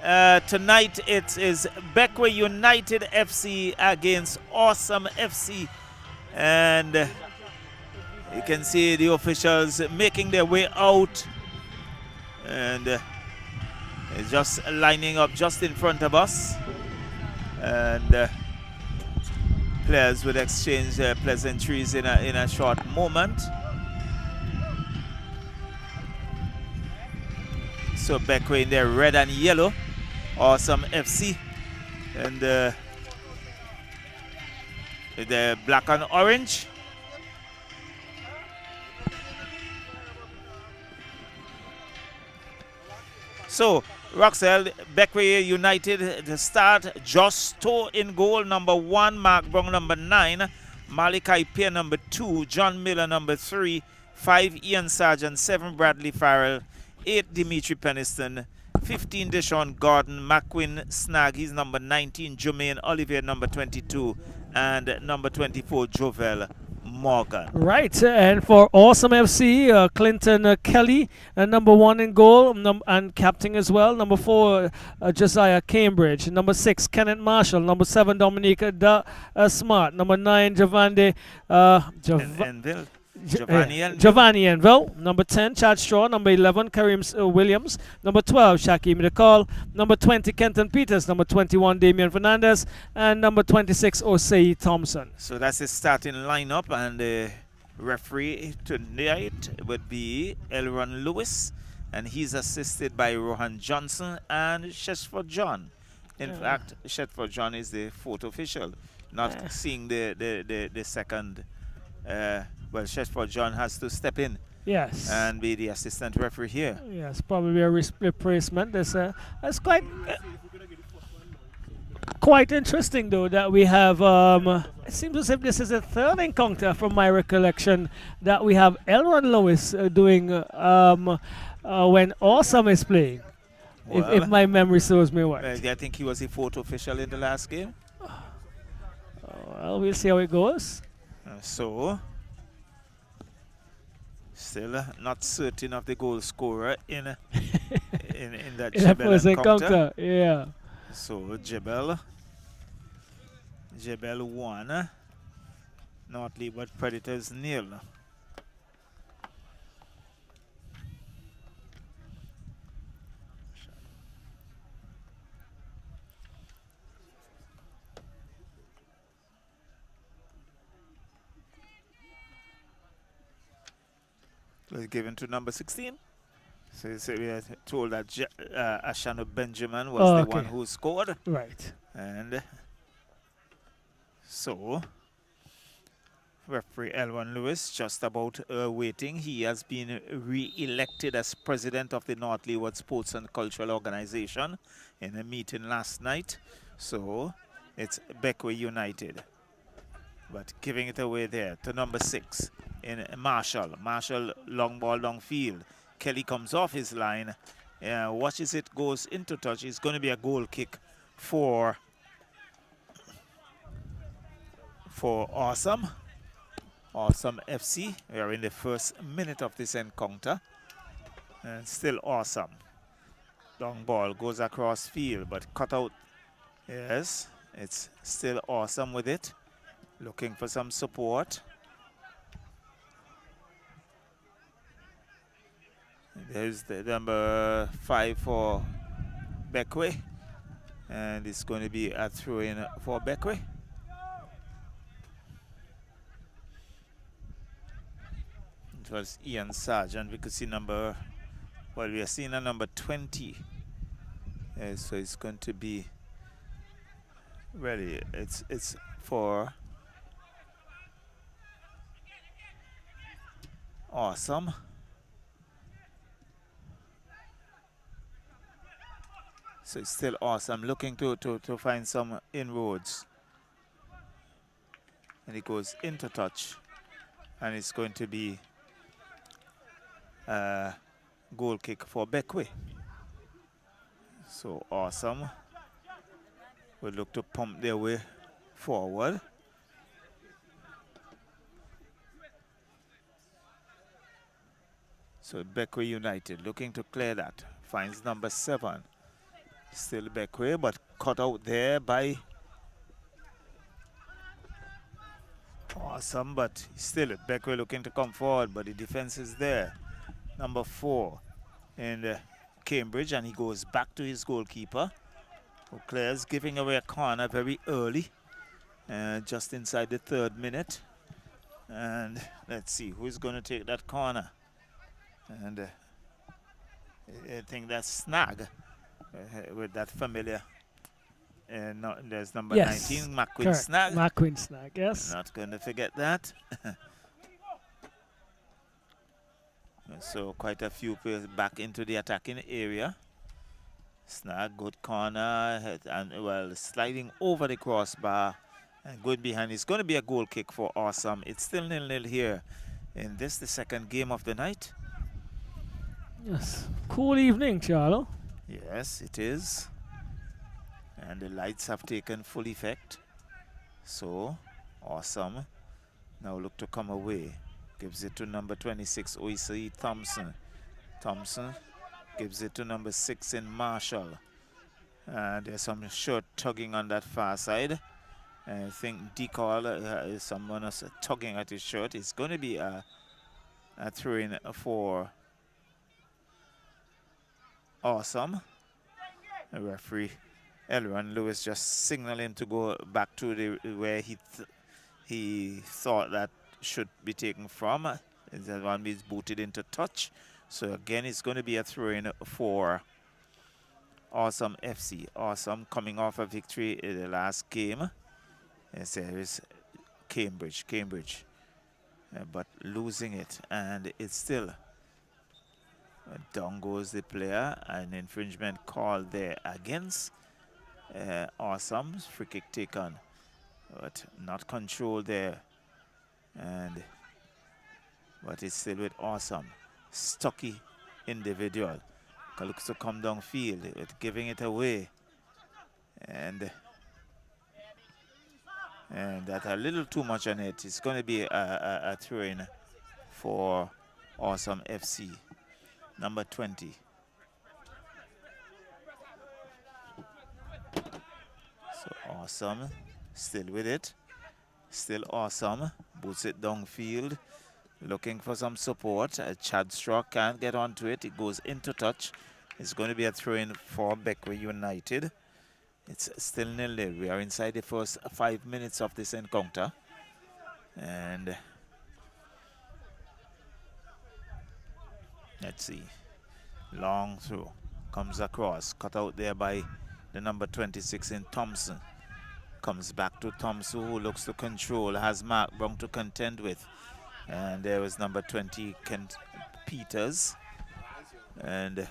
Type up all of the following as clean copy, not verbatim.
Tonight it is Bequia United FC against Awesome FC. And you can see the officials making their way out. And it's just lining up just in front of us. And players will exchange their pleasantries in a short moment. So Bequia in their red and yellow. Awesome FC. And the black and orange. So Roxelle, Bequia United, the start, Justo in goal, number 1, Mark Brown, number 9, Malachi Pierre, number 2, John Miller, number 3, 5, Ian Sargent, 7, Bradley Farrell, 8, Dimitri Peniston, 15, Deshaun Gordon, McQuinn Snag, he's number 19, Jermaine Olivier, number 22, and number 24, Jovel Morgan. Right, and for Awesome FC, Clinton Kelly, number 1 in goal, and captain as well. Number 4, Josiah Cambridge. Number 6, Kenneth Marshall. Number 7, Dominica Smart. Number 9, Giovanni Enville. Number 10, Chad Shaw. Number 11, Kareem Williams. Number 12, Shaquem McCall. Number 20, Kenton Peters. Number 21, Damian Fernandez. And number 26, Osei Thompson. So that's the starting lineup, and the referee tonight would be Elron Lewis, and he's assisted by Rohan Johnson and Sheshford John. In fact, Sheshford John is the fourth official, not seeing the second. Well, Sheshford John has to step in. Yes. And be the assistant referee here. Yes, probably a replacement. That's quite interesting, though, that we have. It seems as if this is the third encounter, from my recollection, that we have Elron Lewis doing when Awesome is playing. Well, if my memory serves me right. I think he was the fourth official in the last game. Well, we'll see how it goes. So, still not certain of the goal scorer in that Jebel encounter. Yeah. So Jebel 1, North Leeward Predators 0. Was given to number 16. So we are told that Ashano Benjamin was the one who scored. Right. And so referee Elron Lewis just about waiting. He has been re-elected as president of the North Leeward Sports and Cultural Organization in a meeting last night. So it's Bequia United. But giving it away there to number 6 in Marshall. Marshall, long ball, long field. Kelly comes off his line, watches it, goes into touch. It's going to be a goal kick for Awesome FC. We are in the first minute of this encounter, and still Awesome. Long ball goes across field, but cut out. Yes, it's still Awesome with it, looking for some support. There's the number 5 for Bequia, and it's going to be a throw-in for Bequia. It was Ian Sargent. We could see we are seeing a number 20. So it's going to be really, it's for Awesome. So it's still Awesome, looking to find some inroads. And it goes into touch. And it's going to be a goal kick for Bequia. So Awesome will look to pump their way forward. So Bequia United looking to clear that. Finds number 7. Still Bequia, but cut out there by Awesome, but still Bequia looking to come forward, but the defense is there. Number 4 in Cambridge, and he goes back to his goalkeeper, who clears, giving away a corner very early, just inside the 3rd minute. And let's see who's going to take that corner. And I think that's Snag with that familiar. No, there's number 19, McQueen Snag. McQueen Snag, yes. Not going to forget that. So quite a few players back into the attacking area. Snag, good corner, and well, sliding over the crossbar and going behind. It's going to be a goal kick for Awesome. It's still 0-0 here in this, the 2nd game of the night. Yes, cool evening, Charlo. Yes, it is. And the lights have taken full effect. So, Awesome now look to come away. Gives it to number 26, Oisei Thompson. Thompson gives it to number 6 in Marshall. There's some short tugging on that far side. I think Decal, someone else tugging at his shirt. It's going to be a throw-in for Awesome. The referee, Elron Lewis, just signaled him to go back to the where he thought that should be taken from. That one is booted into touch. So again, it's going to be a throw-in for Awesome FC. Awesome coming off a victory in the last game. Yes, there is Cambridge, but losing it, and it's still down goes the player. An infringement call there against Awesome's free kick taken, but not controlled there, but it's still with Awesome. Stocky individual looks to come downfield with giving it away, and that a little too much on it. It's going to be a throw-in for Awesome FC, number 20. So Awesome still with it. Still Awesome. Boots it downfield. Looking for some support. Chad Straw can't get onto it. It goes into touch. It's going to be a throw-in for Bequia United. It's still 0-0. We are inside the first 5 minutes of this encounter. And let's see. Long throw. Comes across. Cut out there by the number 26 in Thompson. Comes back to Thompson, who looks to control. Has Mark Brown to contend with. And there was number 20, Kent Peters. And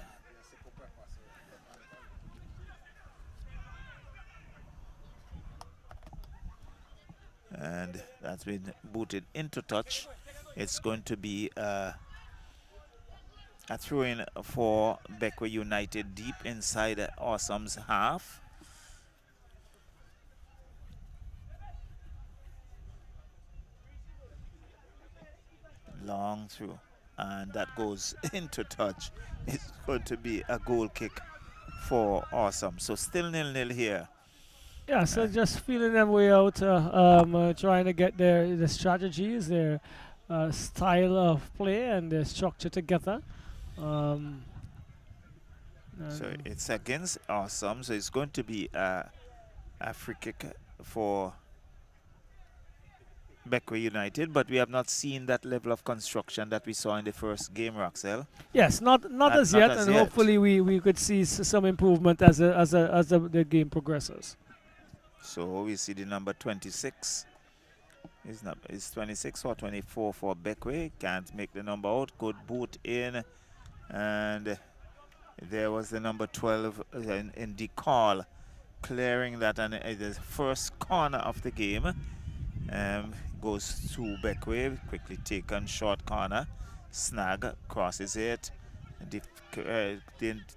that's been booted into touch. It's going to be a throw-in for Bequia United deep inside Awesome's half. Long through, and that goes into touch. It's going to be a goal kick for Awesome. So still 0-0 here. Yeah, so just feeling their way out, trying to get the strategies, their style of play, and their structure together. So it's against Awesome, so it's going to be a free kick for Bequia United, but we have not seen that level of construction that we saw in the first game, Roxelle. Yes, not as yet, and hopefully we could see some improvement as the game progresses. So we see the number 26. Is 26 or 24 for Bequia. Can't make the number out. Good boot in. And there was the number 12 in the call, clearing that, and the first corner of the game goes to Bequia. Quickly taken, short corner. Snag crosses it.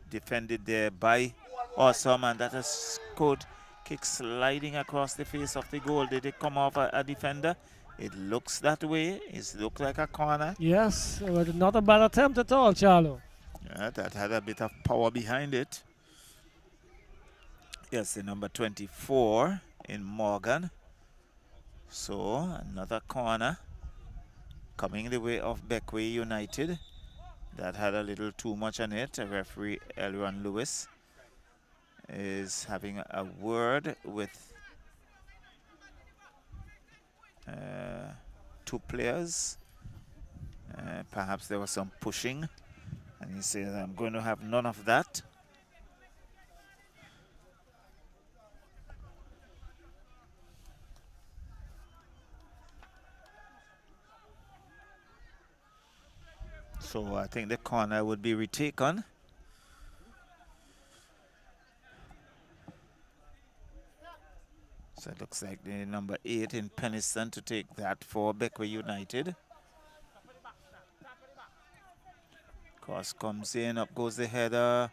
Defended there by Awesome, and that is good. Kick sliding across the face of the goal. Did it come off a defender? It looks that way. It looks like a corner. Yes, but not a bad attempt at all, Charlo. Yeah, that had a bit of power behind it. Yes, the number 24 in Morgan. So another corner coming the way of Bequia United. That had a little too much on it. Referee Elron Lewis is having a word with two players. Perhaps there was some pushing, and he says, I'm going to have none of that. So I think the corner would be retaken. So it looks like the number 8 in Penniston to take that for Bequia United. Cross comes in, up goes the header,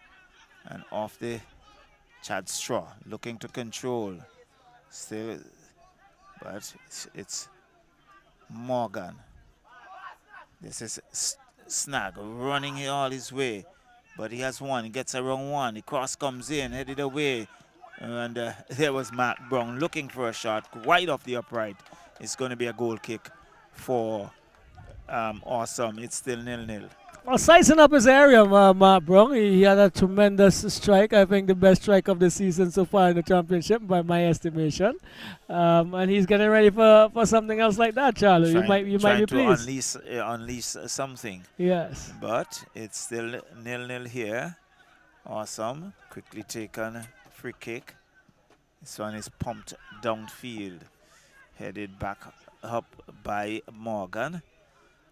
and off the Chad Straw, looking to control. Still, but it's Morgan. This is Snag running all his way, but he has one. He gets around one. The cross comes in, headed away, and there was Mark Brown looking for a shot wide off the upright. It's going to be a goal kick for Awesome. It's still 0-0. Well, sizing up his area, Mark Brown. He had a tremendous strike. I think the best strike of the season so far in the championship, by my estimation. And he's getting ready for something else like that, Charlie. You might be pleased. Unleash something. Yes. But it's still 0-0 here. Awesome. Quickly taken free kick. This one is pumped downfield. Headed back up by Morgan,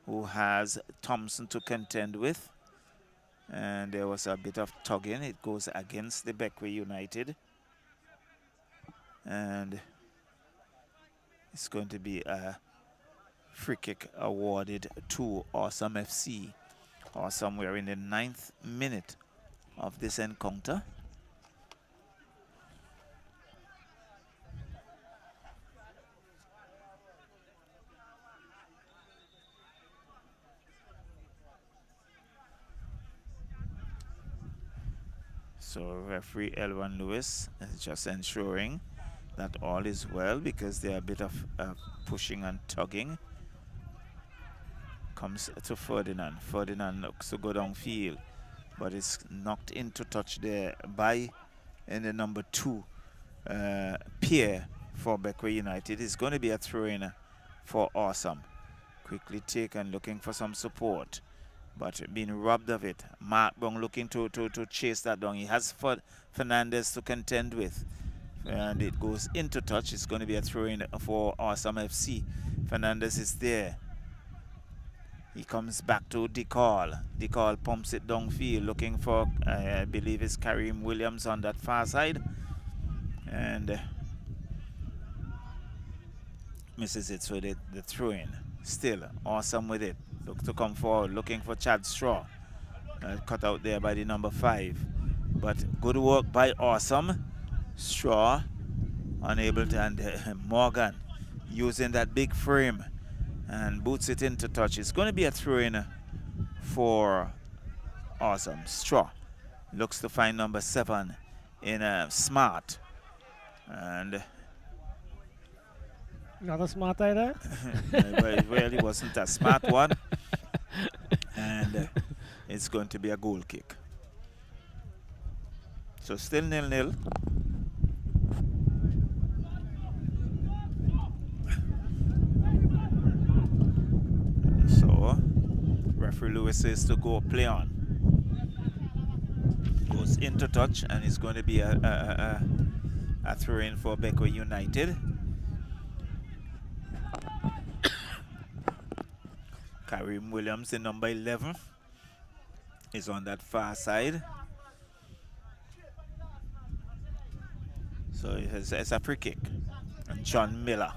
who has Thompson to contend with. And there was a bit of tugging. It goes against the Bequia United. And it's going to be a free kick awarded to Awesome FC. Awesome, we're in the 9th minute of this encounter. So referee Elwan Lewis is just ensuring that all is well, because there are a bit of pushing and tugging. Comes to Ferdinand. Ferdinand looks to go downfield, but it's knocked into touch there by the number 2, Pierre for Bequia United. It's going to be a throw-in for Awesome. Quickly taken, looking for some support, but being robbed of it. Mark Brown looking to chase that down. He has Fernandez to contend with, and it goes into touch. It's going to be a throw-in for Awesome FC. Fernandez is there. He comes back to DeCall. DeCall pumps it downfield, looking for, I believe it's Kareem Williams on that far side, and misses it, so the throw-in. Still Awesome with it. Look to come forward, looking for Chad Straw. Cut out there by the number 5. But good work by Awesome. Straw unable to, and Morgan using that big frame and boots it into touch. It's going to be a throw-in for Awesome. Straw looks to find number 7 in Smart. And not a smart idea. but it really wasn't a smart one. And it's going to be a goal kick. So still 0-0. So referee Lewis says to go play on. Goes into touch, and it's going to be a throw-in for Bequia United. Kareem Williams, the number 11, is on that far side. So it's a free kick. And John Miller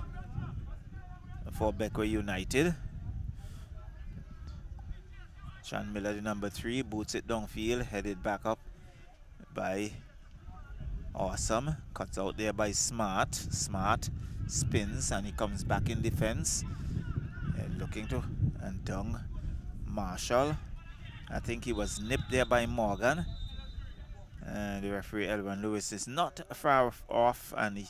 for Bequia United. John Miller, the number 3, boots it downfield, headed back up by Awesome. Cuts out there by Smart. Smart spins, and he comes back in defense. Looking to, and down Marshall. I think he was nipped there by Morgan. And the referee Elwan Lewis is not far off, and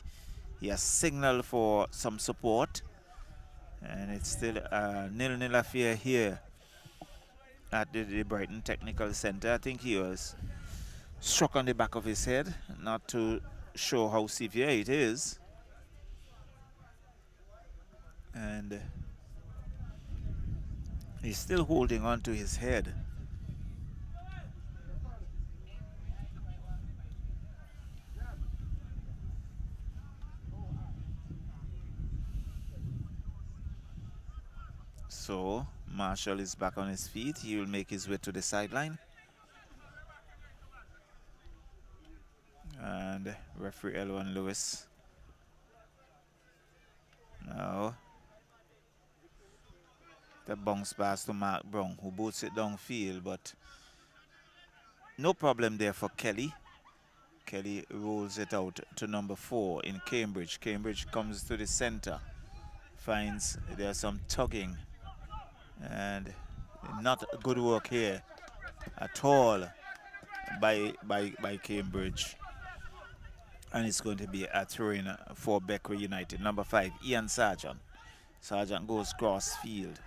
he has signaled for some support. And it's still a 0-0 affair here at the Brighton Technical Center. I think he was struck on the back of his head, not to show how severe it is. And he's still holding on to his head. So Marshall is back on his feet. He will make his way to the sideline. And referee Elwan Lewis now the bounce pass to Mark Brown, who boots it downfield, but no problem there for Kelly. Kelly rolls it out to number 4 in Cambridge. Cambridge comes to the center, finds there's some tugging, and not good work here at all by Cambridge. And it's going to be a throw-in for Bequia United. Number 5, Ian Sargent. Sargent goes cross field,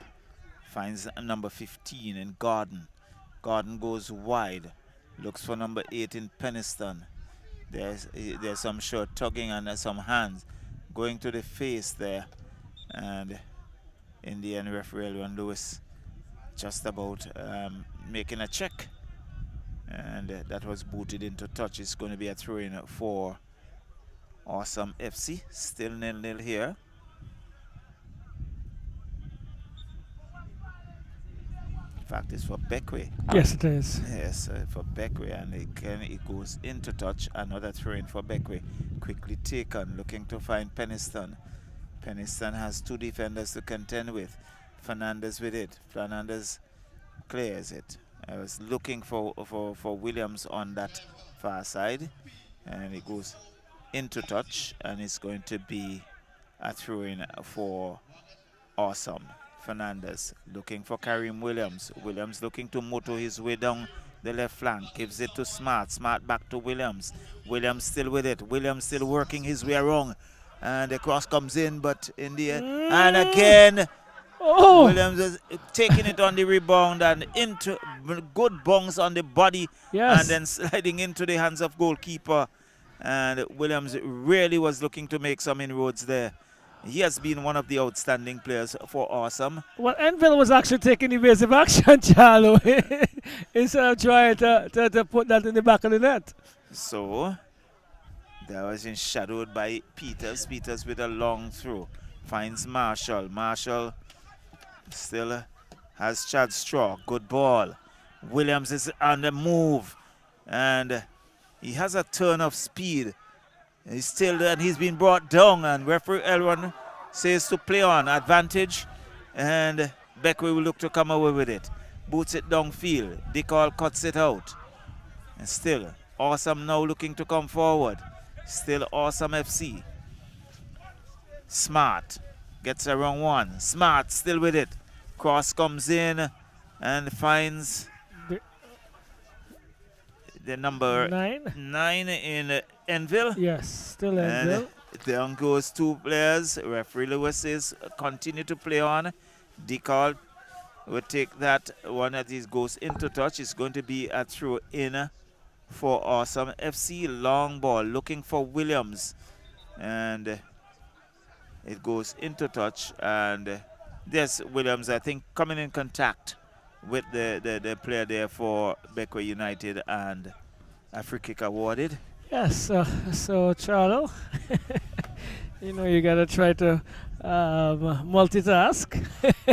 finds number 15 in Gordon. Gordon goes wide, looks for number 8 in Peniston. There's some short tugging and some hands going to the face there. And in the end, referee Elwan Lewis just about making a check. And that was booted into touch. It's going to be a throw-in for Awesome FC. Still 0-0 here. In fact, it's for Bequia. Yes, it is. Yes, for Bequia, and it goes into touch. Another throw-in for Bequia. Quickly taken, looking to find Peniston. Peniston has 2 defenders to contend with. Fernandez with it. Fernandez clears it. I was looking for Williams on that far side, and it goes into touch, and it's going to be a throw-in for Awesome. Fernandez looking for Kareem Williams. Williams looking to motor his way down the left flank. Gives it to Smart. Smart back to Williams. Williams still with it. Williams still working his way around. And the cross comes in, but in the end. And again, Williams is taking it on the rebound and into good bounce on the body. Yes. And then sliding into the hands of goalkeeper. And Williams really was looking to make some inroads there. He has been one of the outstanding players for Awesome. Well, Enfield was actually taking evasive action, Charlo, instead of trying to put that in the back of the net. So that was shadowed by Peters. Peters with a long throw. Finds Marshall. Marshall still has Chad Straw. Good ball. Williams is on the move. And he has a turn of speed. He's still there, and he's been brought down, and referee Elwan says to play on. Advantage, and Bequia will look to come away with it. Boots it downfield. Dicall cuts it out. And still, Awesome now looking to come forward. Still Awesome FC. Smart gets around 1. Smart still with it. Cross comes in and finds the number 9 in Enville. Yes, still Enville. Down goes 2 players. Referee Lewis says continue to play on. Dicall will take that one that goes into touch. It's going to be a throw in for Awesome FC. Long ball looking for Williams. And it goes into touch. And there's Williams, I think, coming in contact with the player there for Bequia United, and a free kick awarded. Yes, so Charlo, you know you gotta try to multitask.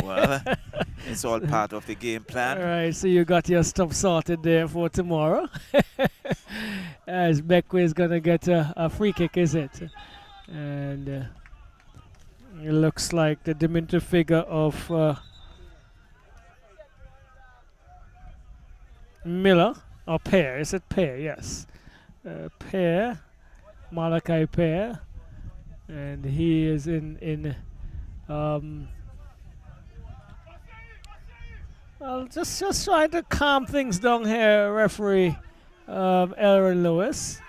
Well, it's all part of the game plan. All right, so you got your stuff sorted there for tomorrow. As Bequia is gonna get a free kick, is it? And it looks like the diminutive figure of Miller, or Pear, is it Pear? Yes. Pear, Malachi Pear, and he is in well, just trying to calm things down here, referee Aaron Lewis.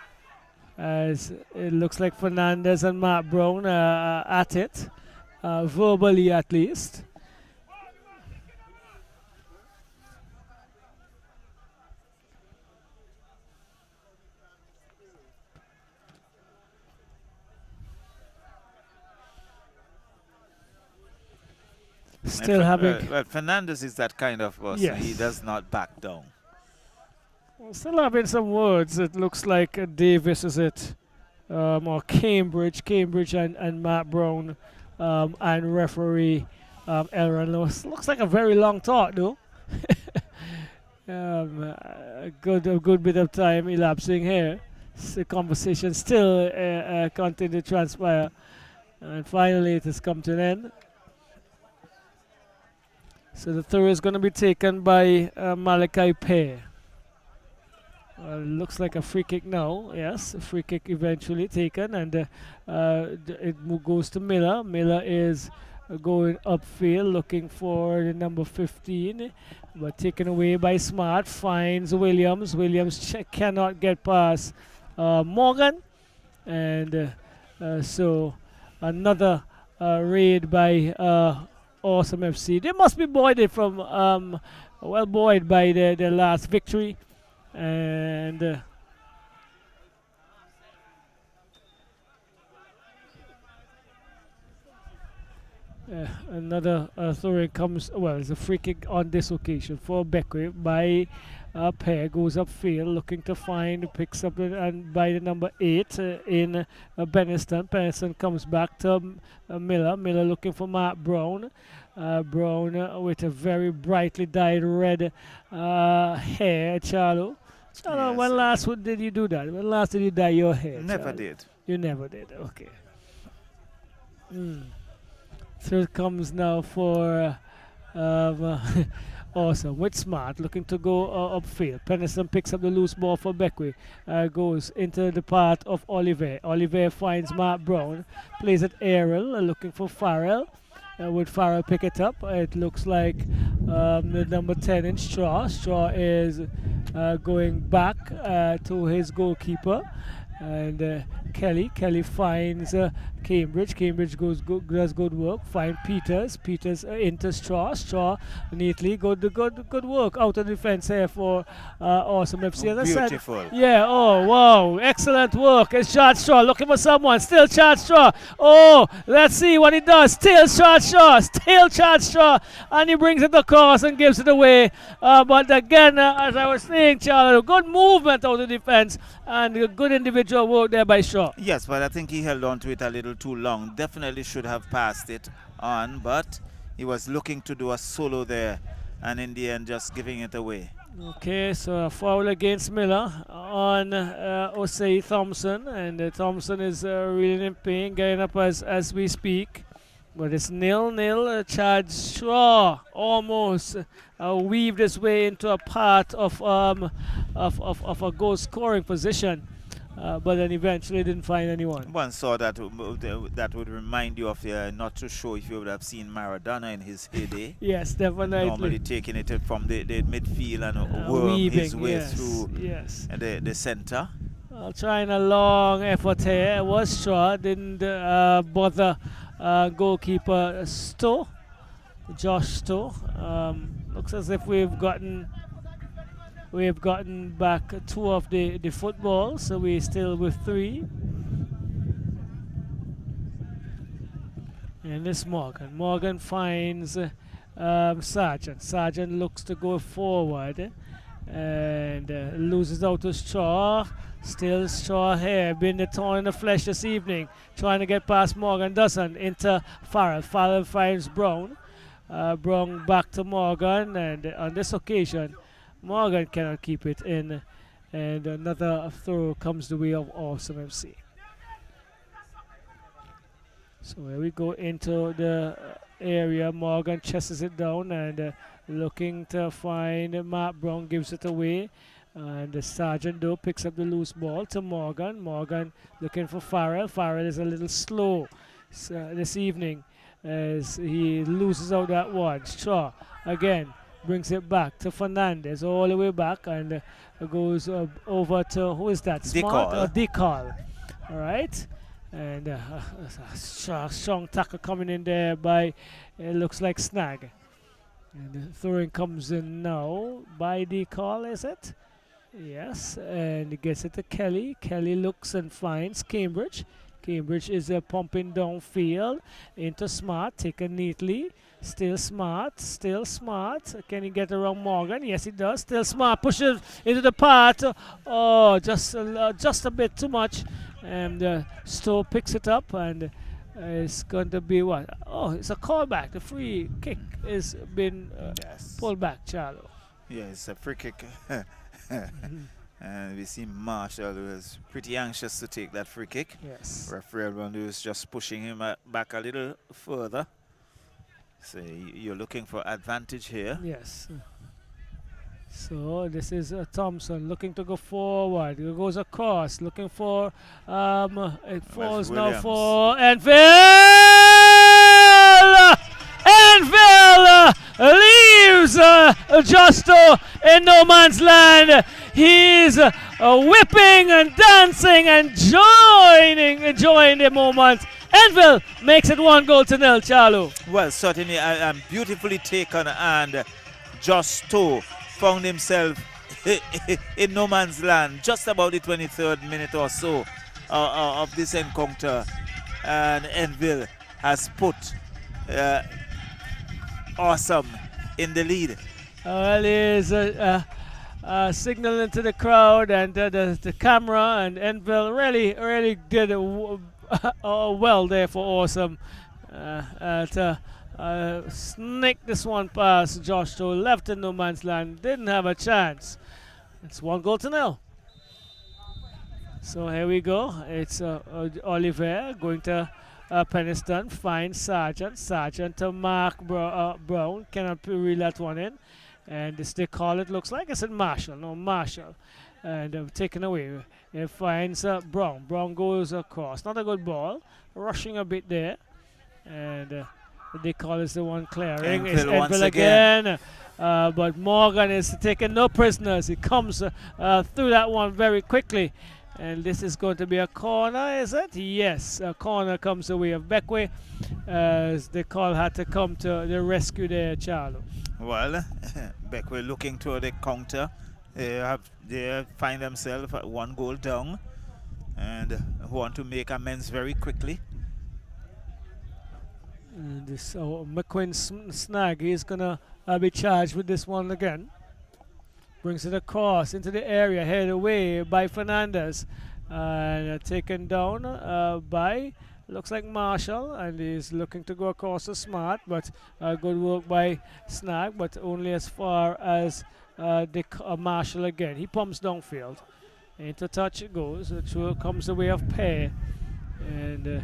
As it looks like Fernandez and Matt Brown at it, verbally at least. Still having. Well, Fernandez is that kind of person. Yes. He does not back down. Still having some words. It looks like Davis is it, or Cambridge and Matt Brown, and referee Aaron Lewis. Looks like a very long talk though. A good bit of time elapsing here. The conversation still continue to transpire, and finally it has come to an end. So the throw is going to be taken by Malachi Pear. Looks like a free kick now. Yes, a free kick eventually taken, and it goes to Miller. Miller is going upfield looking for the number 15, but taken away by Smart. Finds Williams. Williams cannot get past Morgan, and so another raid by Awesome FC. They must be buoyed from well buoyed by the last victory. And another throw comes. Well, it's a free kick on this occasion for Bequia by Pear. Goes upfield looking to find, picks up and by the number 8 in Beniston. Beniston comes back to Miller. Miller looking for Matt Brown. Brown with a very brightly dyed red hair. Charlo, Yes. when last did you do that? When last did you dye your hair? Never Charlo? did. You never did. Okay. So it comes now for Awesome with Smart looking to go upfield. Penniston picks up the loose ball for Bequia. Goes into the path of Oliver. Oliver finds Matt Brown. Plays at Errol looking for Farrell. Would Farrell pick it up? It looks like the number 10 in Straw. Straw is going back to his goalkeeper. And Kelly finds Cambridge. Cambridge does good work. Find Peters. Peters into Straw. Straw neatly good work out of defense here for Awesome FC. As I said, Beautiful. yeah. Oh wow, excellent work. It's Chad Straw looking for someone. Still Chad Straw. Oh, let's see what he does. Still Chad Straw. Still Chad Straw, and he brings it across and gives it away. But again, as I was saying, Charlie, good movement out of defense and good individual work there by Shaw. Yes, but I think he held on to it a little too long. Definitely should have passed it on, but he was looking to do a solo there, and in the end just giving it away. Okay, so a foul against Miller on Osei Thompson, and Thompson is really in pain, getting up as we speak. But it's 0-0. Chad Straw almost weaved his way into a part of a goal scoring position, but then eventually didn't find anyone. One saw that that would remind you of not too sure if you would have seen Maradona in his heyday. Yes, definitely. Normally taking it from the midfield and worm his way yes, through yes. the center. Trying a long effort here. It was Straw, didn't bother goalkeeper Stowe, Josh Stowe. Looks as if we've gotten back 2 of the footballs, so we're still with 3. And this Morgan finds Sargent. Sargent looks to go forward and loses out to Straw. Still Straw here, being the thorn in the flesh this evening, trying to get past Morgan, doesn't, into Farrell. Farrell finds Brown. Brown back to Morgan, and on this occasion Morgan cannot keep it in, and another throw comes the way of Awesome FC. So here we go into the area. Morgan chases it down and looking to find Matt Brown, gives it away. And the Sergeant though picks up the loose ball to Morgan. Morgan looking for Farrell. Farrell is a little slow this evening as he loses out that one. Straw again brings it back to Fernandez, all the way back, and goes over to, who is that? Smart or Decall. Decall? All right. And strong tackle coming in there by, it looks like Snag. And the throwing comes in now by Decall, is it? Yes, and he gets it to Kelly. Kelly looks and finds Cambridge. Cambridge is pumping downfield into Smart, taken neatly. Still Smart, still Smart. Can he get around Morgan? Yes, he does. Still Smart, pushes into the part. Oh, just a bit too much. And Stowe picks it up, and it's going to be what? Oh, it's a callback. The free kick is been Yes. pulled back, Charlo. Yeah, it's a free kick. And we see Marshall was pretty anxious to take that free kick. Yes. Referee Rondo is just pushing him back a little further. So you're looking for advantage here. Yes. So this is Thompson looking to go forward. He goes across, looking for it falls now Williams. for Enfield. Enfield leaves Justo in no man's land. He's whipping and dancing and enjoying the moment. Enfield makes it 1-0, Charlo. Well, certainly I'm beautifully taken, and Justo found himself in no man's land just about the 23rd minute or so of this encounter, and Enfield has put Awesome in the lead. Well, he's signaling to the crowd and the camera, and Enfield really did well there for Awesome to snake this one past Josh to left in no man's land. Didn't have a chance. It's 1-0. So here we go. It's Oliver going to Peniston, finds Sergeant. Sergeant to Mark Brown. Cannot reel that one in. And this they call it, looks like it's in Marshall. No, Marshall. And taken away. It finds Brown. Brown goes across. Not a good ball. Rushing a bit there. And they call it the one clearing. It's Enfield once Enfield again. But Morgan is taking no prisoners. He comes through that one very quickly. And this is going to be a corner, is it? Yes, a corner comes the way of Bequia, as the call had to come to the rescue there, Charlo. Well, Bequia looking to the counter. They find themselves at 1 goal down and want to make amends very quickly. And this McQueen Snag, he's going to be charged with this one again. Brings it across into the area, headed away by Fernandez. And taken down by, looks like Marshall. And he's looking to go across to Smart. But good work by Snag, but only as far as Marshall again. He pumps downfield. Into touch it goes. Through comes the way of Pear. And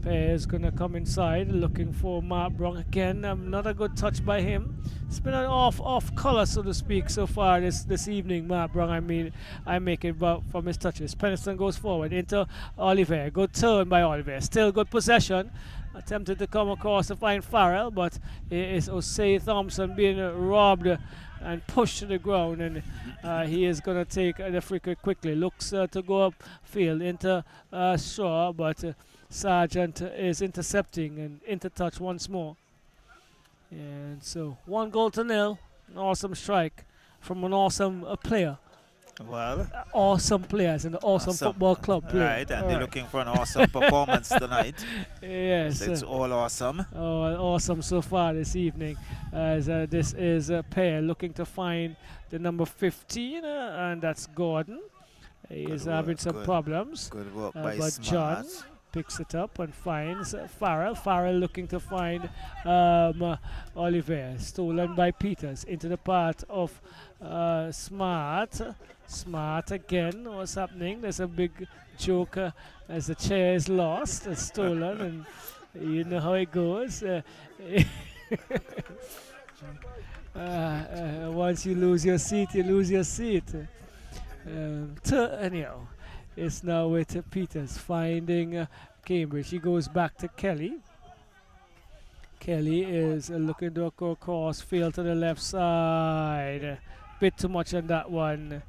Pear is going to come inside looking for Mark Brown again. Not a good touch by him. It's been an off color, so to speak, so far this evening. Mark Brown, I make it from his touches. Peniston goes forward into Oliver. Good turn by Oliver. Still good possession. Attempted to come across to find Farrell, but it is Osei Thompson being robbed and pushed to the ground, and he is going to take the free kick quickly. Looks to go upfield into Shaw, but Sargent is intercepting and into touch once more. And so 1-0. An awesome strike from an awesome player. Well, Awesome players in the awesome football club player. Right, and they're looking for an awesome performance tonight. Yes. So it's all awesome. Awesome so far this evening. As this is a pair looking to find the number 15, and that's Gordon. He is having some problems. Good work by but Smart. John picks it up and finds Farrell. Farrell looking to find Oliver. Stolen by Peters into the part of Smart. Smart again. What's happening? There's a big joke as the chair is lost and stolen, and you know how it goes. Once you lose your seat, you lose your seat. Anyhow, it's now with Peters finding Cambridge. He goes back to Kelly. Kelly is looking to go cross field to the left side. Bit too much on that one.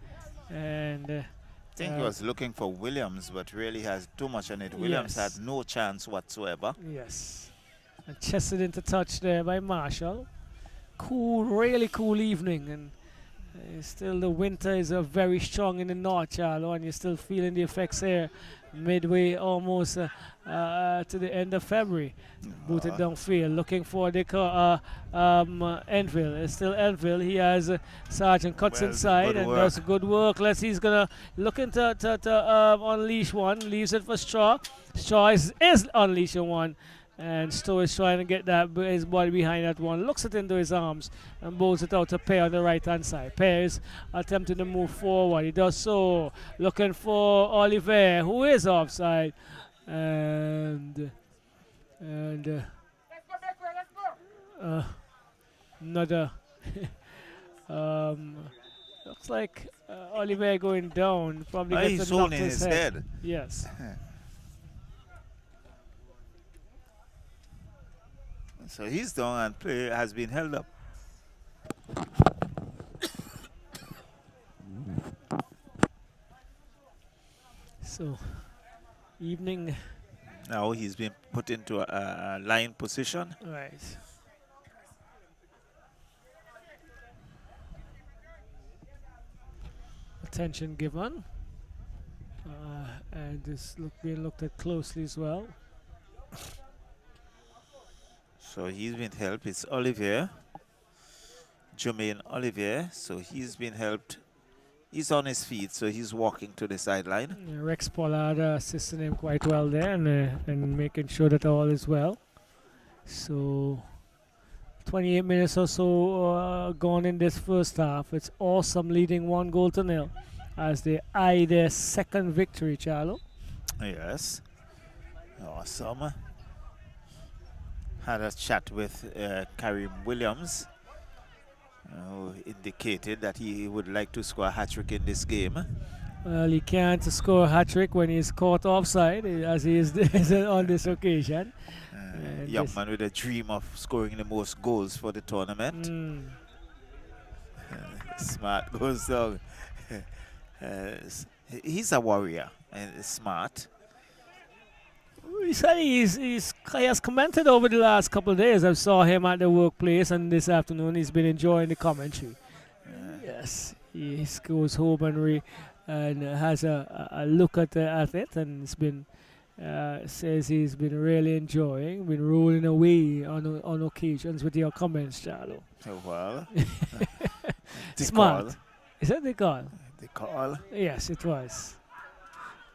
And I think he was looking for Williams, but really has too much on it. Williams had yes, no chance whatsoever. yes. And chested into touch there by Marshall. Cool, really cool evening. And still the winter is very strong in the north, Charlo, and you're still feeling the effects here midway almost to the end of February. Booted downfield, looking for the Enfield. It's still Enfield. He has Sergeant cuts inside and does good work. He's gonna looking to unleash one. Leaves it for Straw. Straw is unleashing one. And Stowe is trying to get his body behind that one. Looks it into his arms and bowls it out to Pear on the right hand side. Pear is attempting to move forward. He does so. Looking for Oliver, who is offside. And another. Looks like Oliver going down. Probably gets He's knocked holding his head. Yes. So he's down and play has been held up. So, evening. Now he's been put into a line position. Right. Attention given. And this being looked at closely as well. So he's been helped. It's Olivier. Jermaine Olivier. So he's been helped. He's on his feet, so he's walking to the sideline. Rex Pollard assisting him quite well there and making sure that all is well. So 28 minutes or so gone in this first half. It's Awesome leading 1-0 as they eye their second victory, Charlo. Yes. Awesome. Had a chat with Karim Williams, who indicated that he would like to score a hat-trick in this game. Well, he can't score a hat-trick when he's caught offside, as he is on this occasion. Young man with a dream of scoring the most goals for the tournament. Smart goes down. He's a warrior and smart. He said he has commented over the last couple of days. I saw him at the workplace, and this afternoon he's been enjoying the commentary. Yes, he goes home and has a look at it, and it's been says he's been really enjoying, been rolling away on occasions with your comments, Charlo. Oh, well, smart. Is that the call? The call. Yes, it was.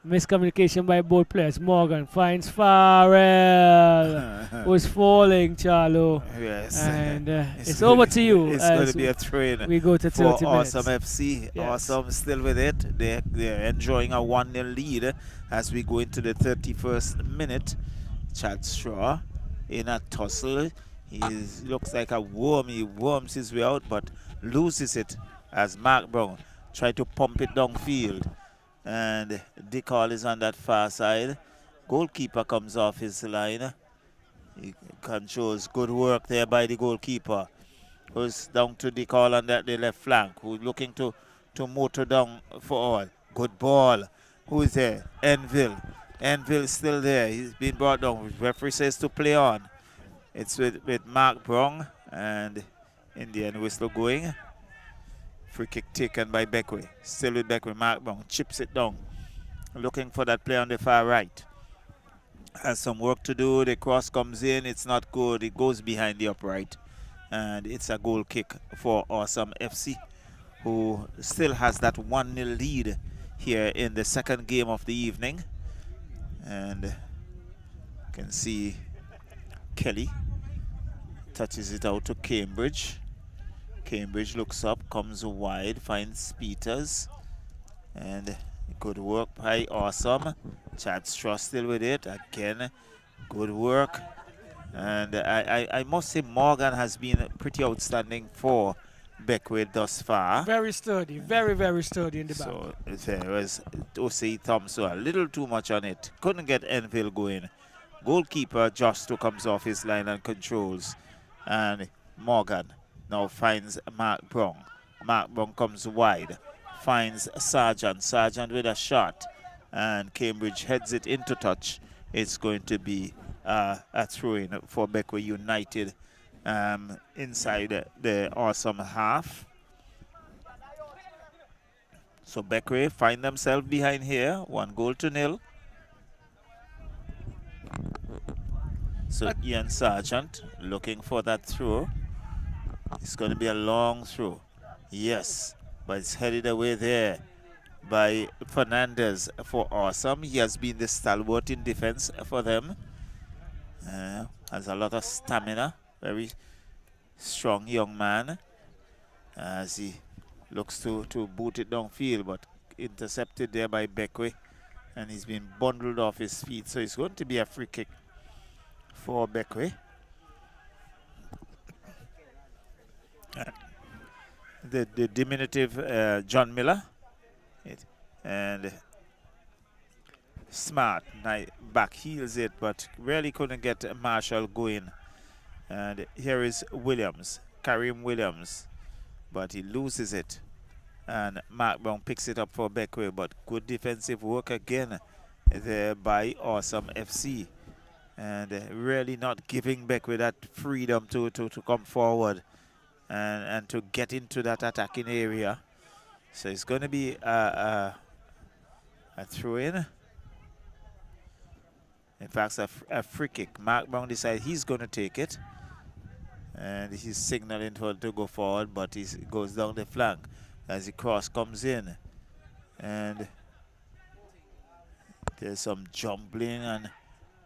Miscommunication by both players. Morgan finds Farrell, who's falling, Charlo. Yes. And it's over to you. It's going to be a train. We go to 30 minutes. Awesome FC. Yes. Awesome still with it. They're enjoying a 1-0 lead as we go into the 31st minute. Chad Straw in a tussle. He looks like a worm. He worms his way out, but loses it as Mark Brown tried to pump it downfield. And Dickall is on that far side. Goalkeeper comes off his line. He controls good work there by the goalkeeper. Goes down to Dickall on the left flank, who's looking to motor down for all. Good ball. Who is there? Enville. Enville still there. He's been brought down. Referee says to play on. It's with Mark Brown, and Indian whistle going. Free kick taken by Bequia. Still with Bequia. Mark Brown chips it down. Looking for that play on the far right. Has some work to do. The cross comes in. It's not good. It goes behind the upright. And it's a goal kick for Awesome FC, who still has that 1-0 lead here in the second game of the evening. And you can see Kelly touches it out to Cambridge. Cambridge looks up, comes wide, finds Peters, and good work by Awesome. Chad Straw still with it again. Good work, and I must say Morgan has been pretty outstanding for Bequia thus far. Very sturdy, very sturdy in the back. So there was Osei Thompson a little too much on it. Couldn't get Enfield going. Goalkeeper Justo comes off his line and controls. And Morgan now finds Mark Brown. Mark Brown comes wide. Finds Sargent. Sargent with a shot. And Cambridge heads it into touch. It's going to be a throw-in for Bequia United inside the Awesome half. So Bequia find themselves behind here, 1-0. So Ian Sargent looking for that throw. It's going to be a long throw. Yes, but it's headed away there by Fernandez for Awesome. He has been the stalwart in defense for them. Has a lot of stamina. Very strong young man. As he looks to boot it downfield, but intercepted there by Bequia. And he's been bundled off his feet. So it's going to be a free kick for Bequia. The diminutive John Miller. And Smart back heels it, but really couldn't get Marshall going. And here is Williams, Kareem Williams, but he loses it. And Mark Brown picks it up for Bequia, but good defensive work again there by Awesome FC. And really not giving Bequia that freedom to come forward and to get into that attacking area. So it's going to be a throw-in. In fact, a free kick. Mark Brown decides he's going to take it. And he's signaling to go forward, but he goes down the flank as the cross comes in. And there's some jumbling and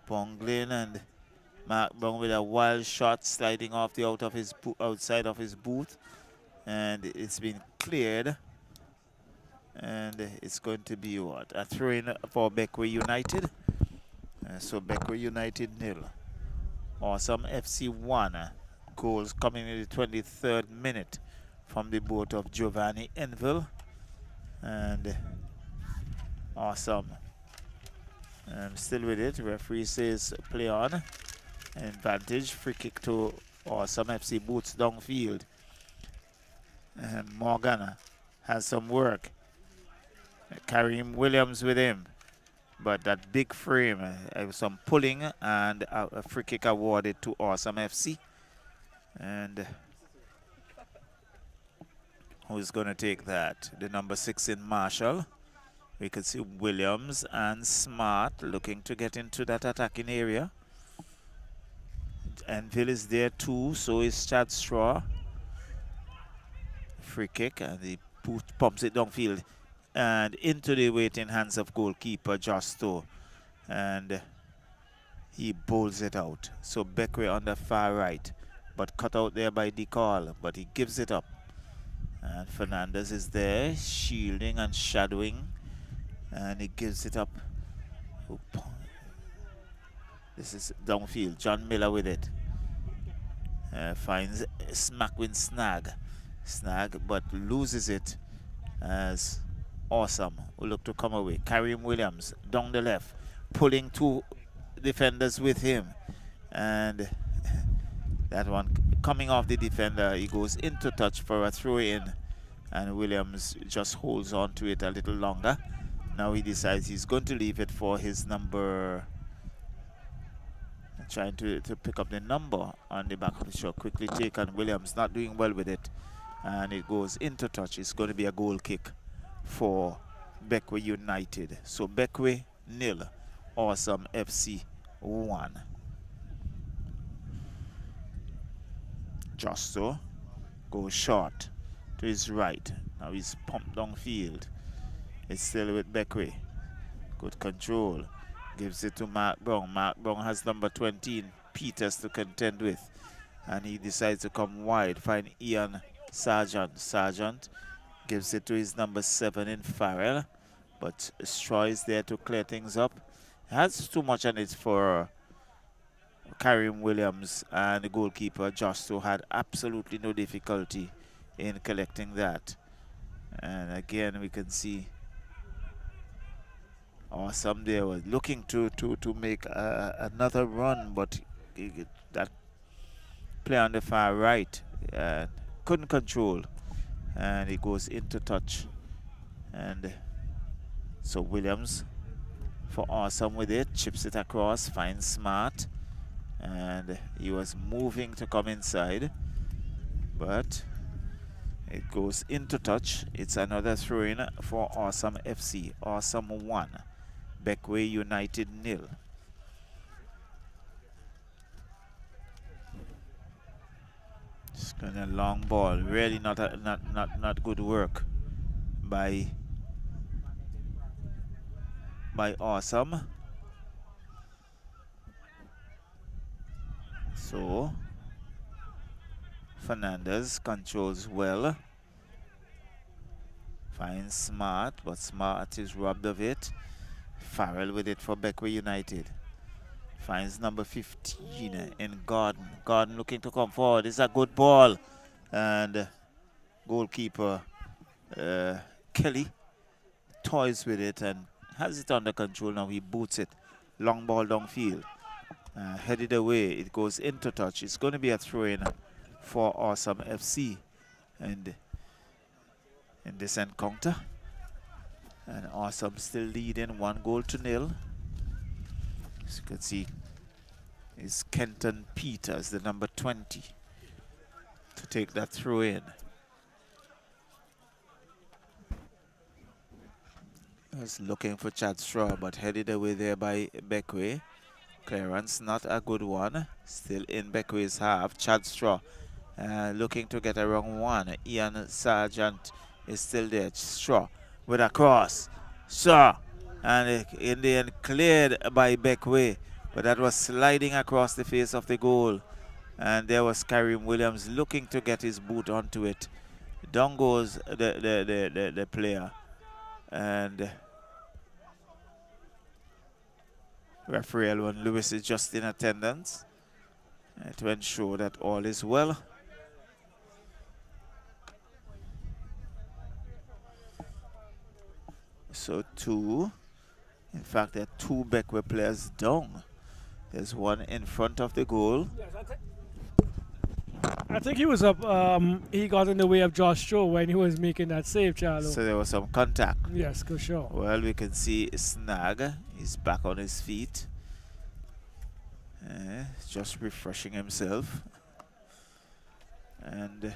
bungling, and Mark Brown with a wild shot sliding off the outside of his boot. And it's been cleared. And it's going to be what? A throw-in for Bequia United. So Bequia United 0. Awesome FC 1. Goals coming in the 23rd minute from the boat of Giovanni Enville. And Awesome. Still with it. Referee says play on. Advantage. Free kick to Awesome FC. Boots downfield. And Morgan has some work. Kareem Williams with him. But that big frame, some pulling, and a free kick awarded to Awesome FC. And who's going to take that? The number 6 in Marshall. We could see Williams and Smart looking to get into that attacking area. Enville is there too, so is Chad Straw. Free kick, and he pumps it downfield and into the waiting hands of goalkeeper Justo. And he bowls it out. So Bequia on the far right, but cut out there by DeCall, but he gives it up. And Fernandez is there, shielding and shadowing, and he gives it up. Oop. This is downfield. John Miller with it. Finds Smackwin snag, but loses it as Awesome will look to come away. Kareem Williams down the left, pulling 2 defenders with him, and that one coming off the defender, he goes into touch for a throw-in, and Williams just holds on to it a little longer. Now he decides he's going to leave it for his number, trying to pick up the number on the back of the shot. Quickly taken. Williams not doing well with it, and it goes into touch. It's going to be a goal kick for Bequia United. So Bequia 0, Awesome FC 1. Justo goes short to his right. Now he's pumped downfield. It's still with Bequia. Good control. Gives it to Mark Brown. Mark Brown has number 20 Peters to contend with. And he decides to come wide. Find Ian Sargent. Sargent gives it to his number 7 in Farrell. But Straw is there to clear things up. Has too much on it for Kareem Williams, and the goalkeeper Justo had absolutely no difficulty in collecting that. And again we can see Awesome there was looking to make another run, but that play on the far right couldn't control, and it goes into touch. And so Williams for Awesome with it, chips it across, finds Smart, and he was moving to come inside, but it goes into touch. It's another throw-in for Awesome FC. Awesome 1, Bequia United 0. Just kind of long ball, really not good work by Awesome. So Fernandez controls well, finds Smart, but Smart is robbed of it. Farrell with it for Bequia United. Finds number 15 in Gordon. Gordon looking to come forward. It's a good ball. And goalkeeper Kelly toys with it and has it under control. Now he boots it. Long ball downfield. Headed away. It goes into touch. It's going to be a throw-in for Awesome FC. And in this encounter. And Awesome still leading 1-0. As you can see, is Kenton Peters, the number 20, to take that throw in. I was looking for Chad Straw, but headed away there by Bequia. Clearance, not a good one. Still in Bequia's half. Chad Straw looking to get around one. Ian Sargent is still there. Straw with a cross. Straw. And in the end cleared by Bequia, but that was sliding across the face of the goal. And there was Karim Williams looking to get his boot onto it. Down goes the player. And referee Elwin Lewis is just in attendance to ensure that all is well. So in fact, there are 2 Bequia players down. There's one in front of the goal. Yes, I think he was up. He got in the way of Josh Joe when he was making that save, Charlo. So there was some contact. Yes, for sure. Well, we can see Snag. He's back on his feet. Just refreshing himself. And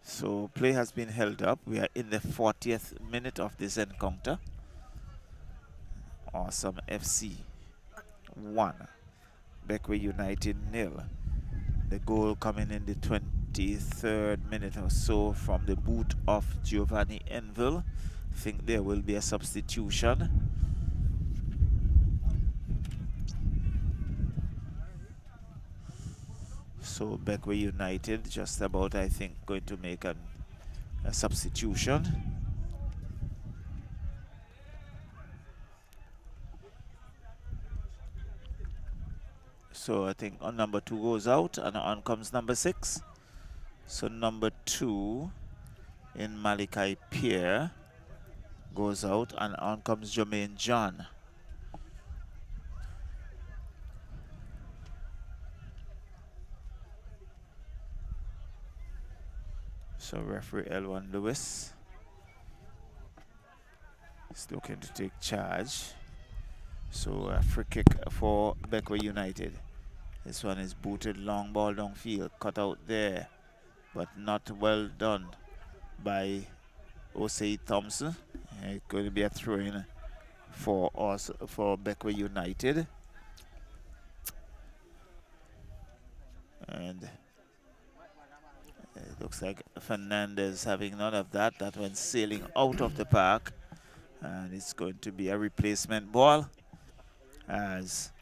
so play has been held up. We are in the 40th minute of this encounter. Awesome FC 1, Bequia United 0. The goal coming in the 23rd minute or so from the boot of Giovanni Enville. I think there will be a substitution. So Bequia United just about, I think, going to make a substitution. So I think on number 2 goes out and on comes number 6. So number 2 in Malachi Pierre goes out and on comes Jermaine John. So referee Elwan Lewis is looking to take charge. So a free kick for Bequia United. This one is booted, long ball downfield, cut out there, but not well done by Osei Thompson. It's going to be a throw-in for us, for Bequia United. And it looks like Fernandez having none of that. That went sailing out of the park. And it's going to be a replacement ball as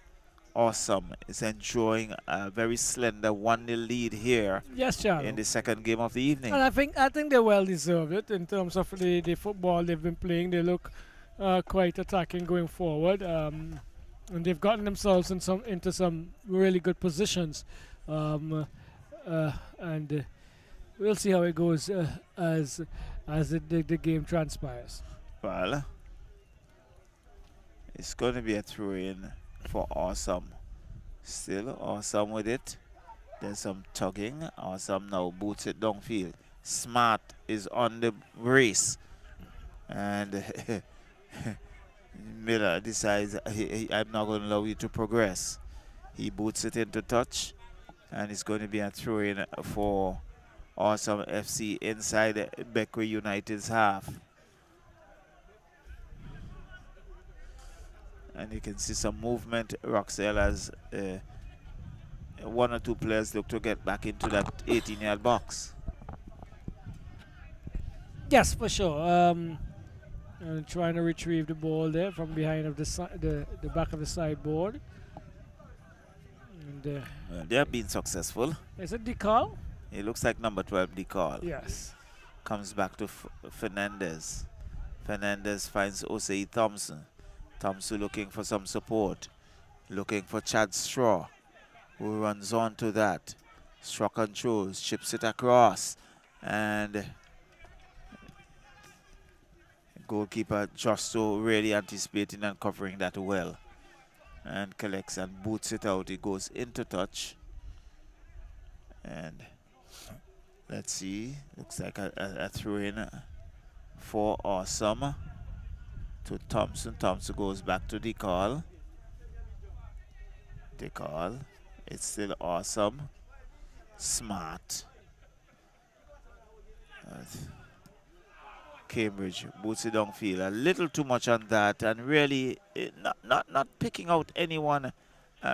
Awesome is enjoying a very slender 1-0 lead here. Yes, Charlie. In the second game of the evening. And I think they well deserved it in terms of the football they've been playing. They look quite attacking going forward, and they've gotten themselves into some really good positions. And we'll see how it goes as the game transpires. Well, it's going to be a throw-in for Awesome. Still Awesome with it. There's some tugging. Awesome now boots it downfield. Smart is on the race. And Miller decides, I'm not going to allow you to progress. He boots it into touch. And it's going to be a throw-in for Awesome FC inside Bequia United's half. And you can see some movement. Roxelle as one or two players look to get back into that 18-yard box. Yes, for sure. Trying to retrieve the ball there from behind of the back of the sideboard. And Well, they have been successful. is it Decall? It looks like number 12, Decall. Yes. Comes back to Fernandez. Fernandez finds Osei Thompson. Thompson looking for some support. Looking for Chad Straw, who runs on to that. Straw controls, chips it across. And goalkeeper Justo really anticipating and covering that well. And collects and boots it out. It goes into touch. And let's see. Looks like a throw-in for Awesome to Thompson. Thompson goes back to Decall. Decall. It's still Awesome. Smart. Cambridge boots it downfield. A little too much on that, and really not picking out anyone.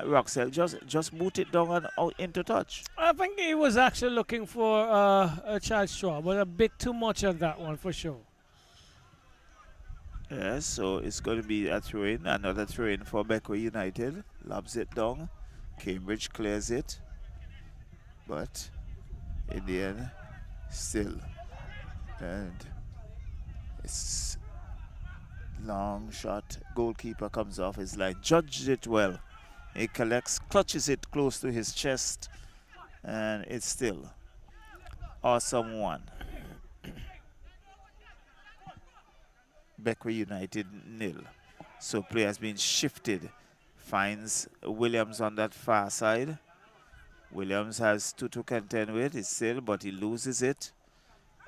Roxelle just boot it down and out into touch. I think he was actually looking for a Chad Straw, but a bit too much on that one for sure. Yes, so it's going to be a throw-in, another throw-in for Bequia United. Lobs it down. Cambridge clears it, but in the end, still, and it's long shot. Goalkeeper comes off his line, judged it well. He collects, clutches it close to his chest, and it's still Awesome 1. Bequia United 0. So play has been shifted. Finds Williams on that far side. Williams has two to contend with. It's still, but he loses it.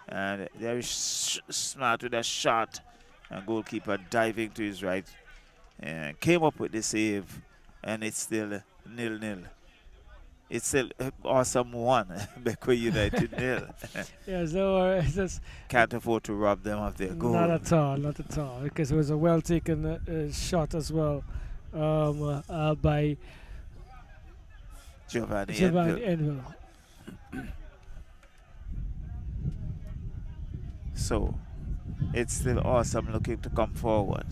And there is smart with a shot. And goalkeeper diving to his right. And came up with the save. And it's still 0-0. It's still Awesome 1. Bequia United 0. Yeah, so it's just Can't afford to rob them of their goal. not at all, because it was a well taken shot as well by Giovanni Enville. So it's still Awesome looking to come forward.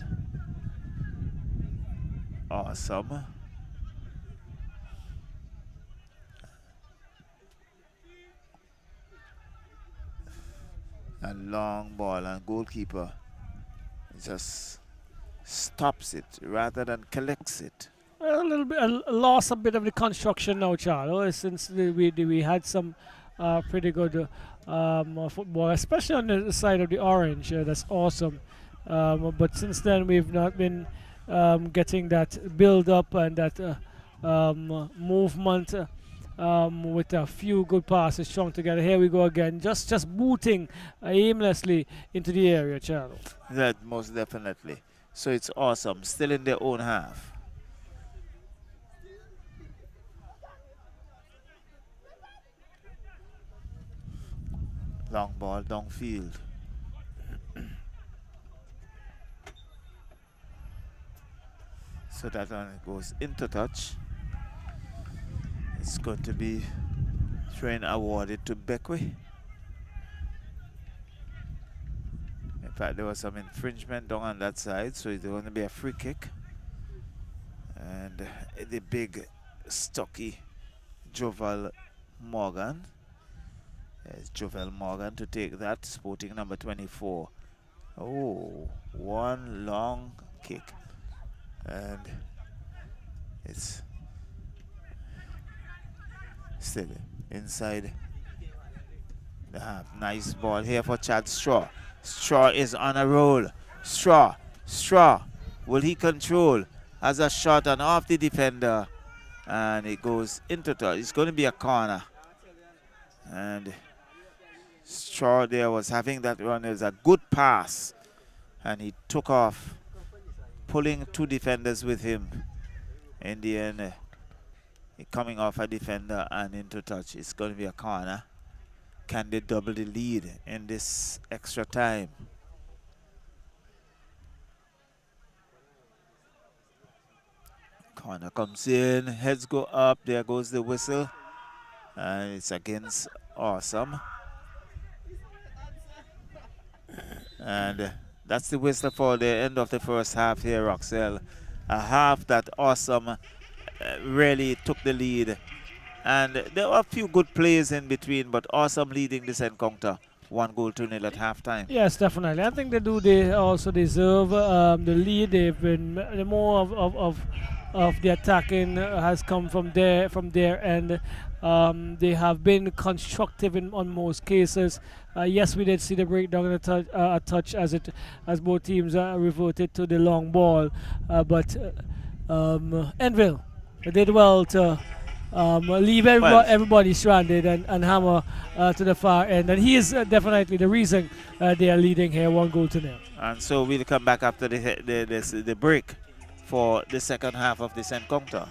Awesome. A long ball, and goalkeeper just stops it rather than collects it. A little bit, lost a bit of the construction now, Charles, since we had some pretty good football, especially on the side of the orange. That's awesome. But since then, we've not been getting that build up and that movement with a few good passes strung together. Here we go again, just booting aimlessly into the area, Charles. That most definitely. So it's Awesome, still in their own half. Long ball downfield. So that one goes into touch. It's going to be thrown awarded to Bequia. In fact, there was some infringement down on that side, so it's going to be a free kick. And the big, stocky Jovel Morgan. It's Jovel Morgan to take that, sporting number 24. Oh, one long kick. And it's still inside the half. Nice ball here for Chad Straw. Straw is on a roll. Straw. Will he control? Has a shot and off the defender. And it goes into touch. It's going to be a corner. And Straw there was having that run. It was a good pass. And he took off, pulling two defenders with him. In the end, coming off a defender and into touch. It's going to be a corner. Can they double the lead in this extra time? Corner comes in, heads go up, there goes the whistle. And it's against Awesome. And that's the whistle for the end of the first half here, Roxelle. A half that Awesome really took the lead. And there were a few good plays in between, but Awesome leading this encounter. 1-0 at halftime. Yes, definitely. I think they also deserve the lead. They've been the more of the attacking has come from there, and they have been constructive on most cases. Yes, we did see the breakdown in a touch as both teams reverted to the long ball, but Enville did well to leave everybody stranded and hammer to the far end, and he is definitely the reason they are leading here 1-0. And so we'll come back after the break for the second half of this encounter.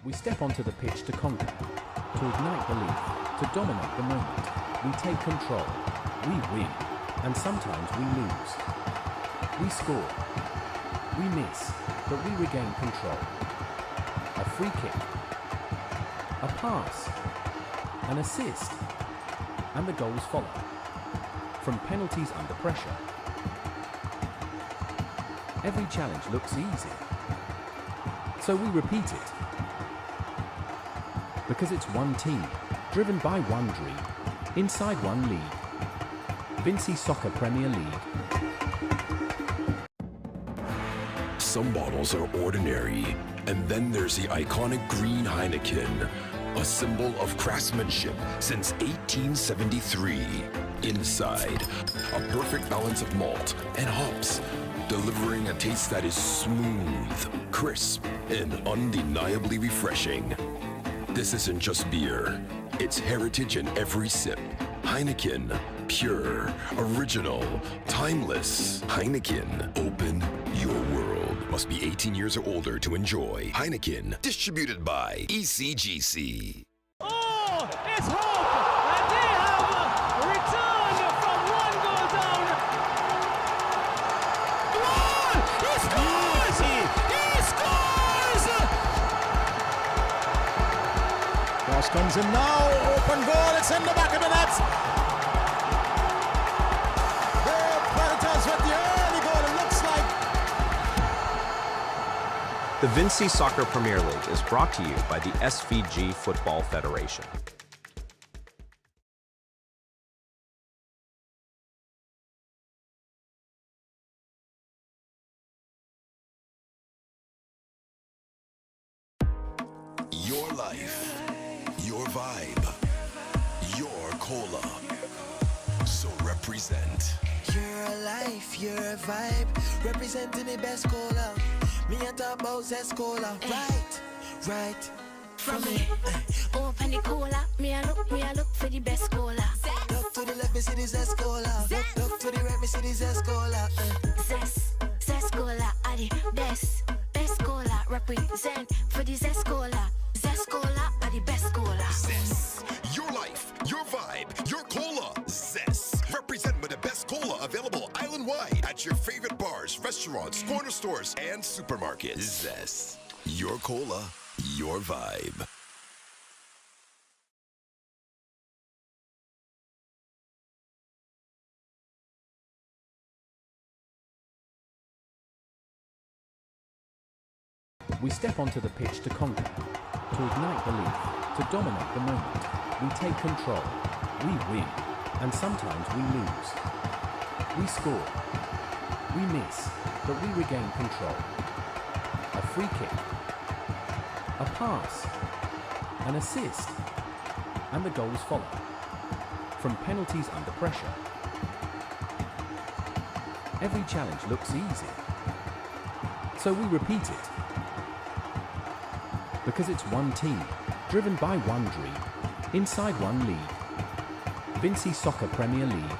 We step onto the pitch to conquer, to ignite belief, to dominate the moment. We take control, we win, and sometimes we lose. We score, we miss, but we regain control. A free kick, a pass, an assist, and the goals follow. From penalties under pressure. Every challenge looks easy, so we repeat it. Because it's one team, driven by one dream, inside one league. Vincy Soccer Premier League. Some bottles are ordinary, and then there's the iconic green Heineken, a symbol of craftsmanship since 1873. Inside, a perfect balance of malt and hops, delivering a taste that is smooth, crisp, and undeniably refreshing. This isn't just beer, it's heritage in every sip. Heineken, pure, original, timeless. Heineken, open your world. Must be 18 years or older to enjoy. Heineken, distributed by ECGC. Oh, it's hope! And they have returned from 1 goal down. One! He scores! He scores! Cross comes in now, open goal, it's in the back of the net. The Predators with the early goal, it looks like. The Vincy Soccer Premier League is brought to you by the SVG Football Federation. Your life, your vibe, your cola. So represent. Your life, your vibe, representing the best cola. Me and talk about zest cola, right, from me. Open the cola, me a look for the best cola. Look to the left, me see the zest cola. Look to the right, me see the zest cola. Zest cola are the best cola. Represent for the zest cola. Zest cola are the best cola. Zest. Your life, your vibe, your cola. Zest. Represent with the best cola available island-wide at your favorite bars, restaurants, corner stores, and supermarkets. Zest. Your cola, your vibe. We step onto the pitch to conquer, to ignite belief, to dominate the moment. We take control, we win, and sometimes we lose. We score, we miss, but we regain control. A free kick, a pass, an assist, and the goals follow. From penalties under pressure. Every challenge looks easy, so we repeat it. Because it's one team, driven by one dream, inside one league. Vincy Soccer Premier League.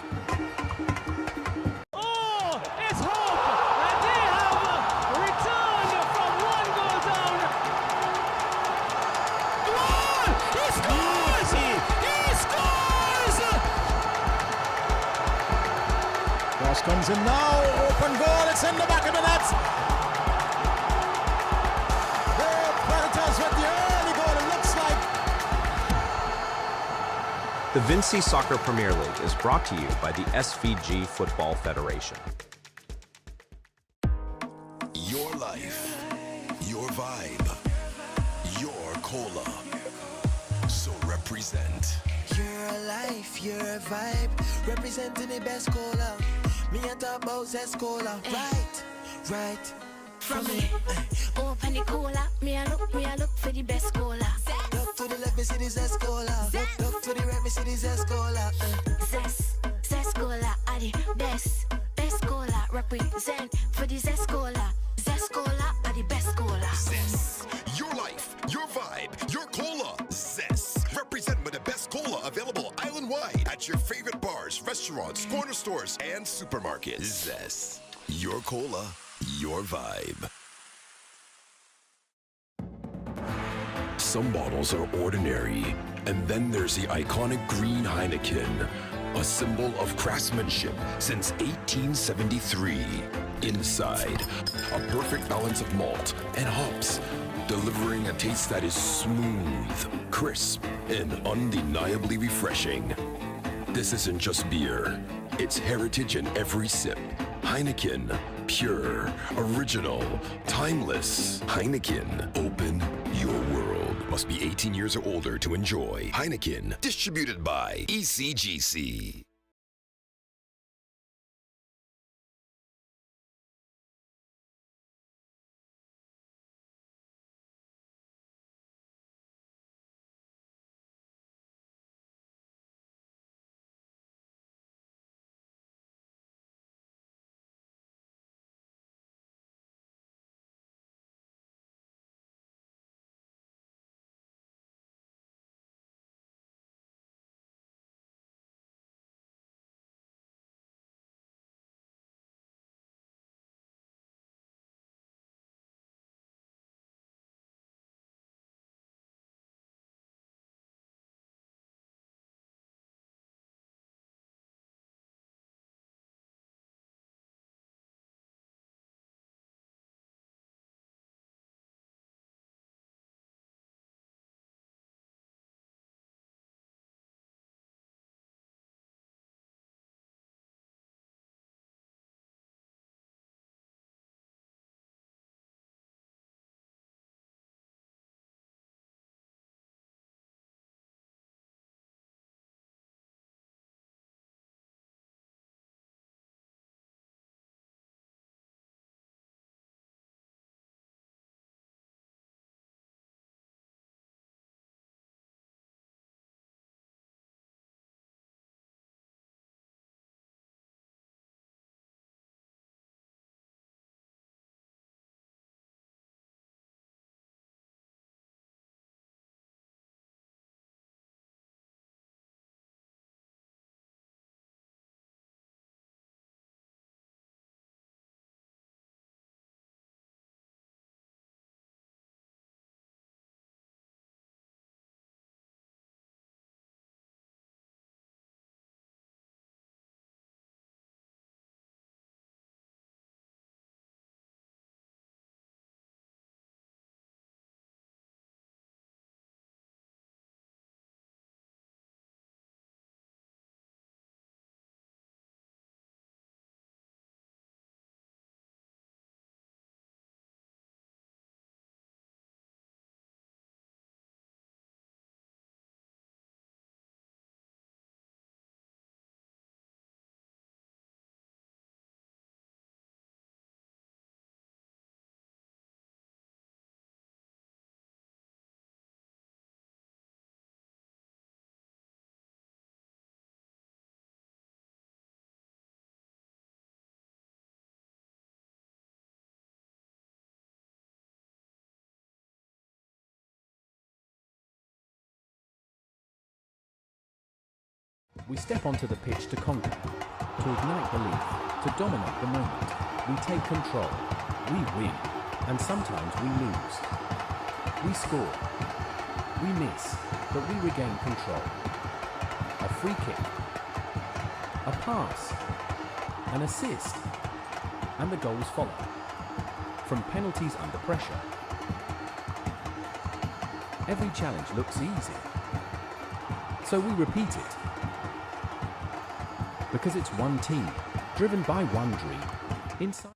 Oh, it's hope! And they have returned from one goal down. Goal! He scores! He scores! Cross comes in now. Open goal. It's in the back of the net. With the early goal, it looks like. The Vincy Soccer Premier League is brought to you by the SVG Football Federation. Your life, your vibe, your cola. So represent. Your life, your vibe, representing the best cola. Me and talk about zest cola, right, from me. Open the cola, me a look for the best cola. Look to the left, me see the zest cola. Look to the right, me see the zest cola. Zest cola are the best cola. Represent for the zest cola. Zest cola are the best cola. Zest. Your life, your vibe, your cola. Zest. Represent with the best cola available island-wide at your favorite bars, restaurants, corner stores, and supermarkets. Zest. Your cola, your vibe. Some bottles are ordinary, and then there's the iconic green Heineken, a symbol of craftsmanship since 1873. Inside, a perfect balance of malt and hops, delivering a taste that is smooth, crisp, and undeniably refreshing. This isn't just beer, it's heritage in every sip. Heineken, pure, original, timeless. Heineken, open your world. Must be 18 years or older to enjoy. Heineken, distributed by ECGC. We step onto the pitch to conquer, to ignite belief, to dominate the moment. We take control, we win, and sometimes we lose. We score, we miss, but we regain control. A free kick, a pass, an assist, and the goals follow. From penalties under pressure. Every challenge looks easy. So we repeat it. Because it's one team, driven by one dream. Inside.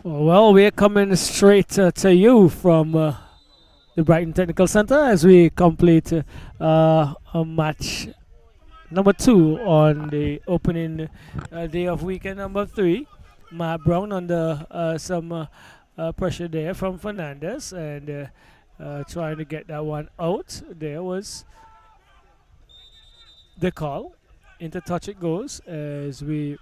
Well, we're coming straight to you from the Brighton Technical Centre as we complete a match number 2 on the opening day of weekend number 3. Matt Brown under some pressure there from Fernandez and trying to get that one out. There was the call. Into touch it goes as we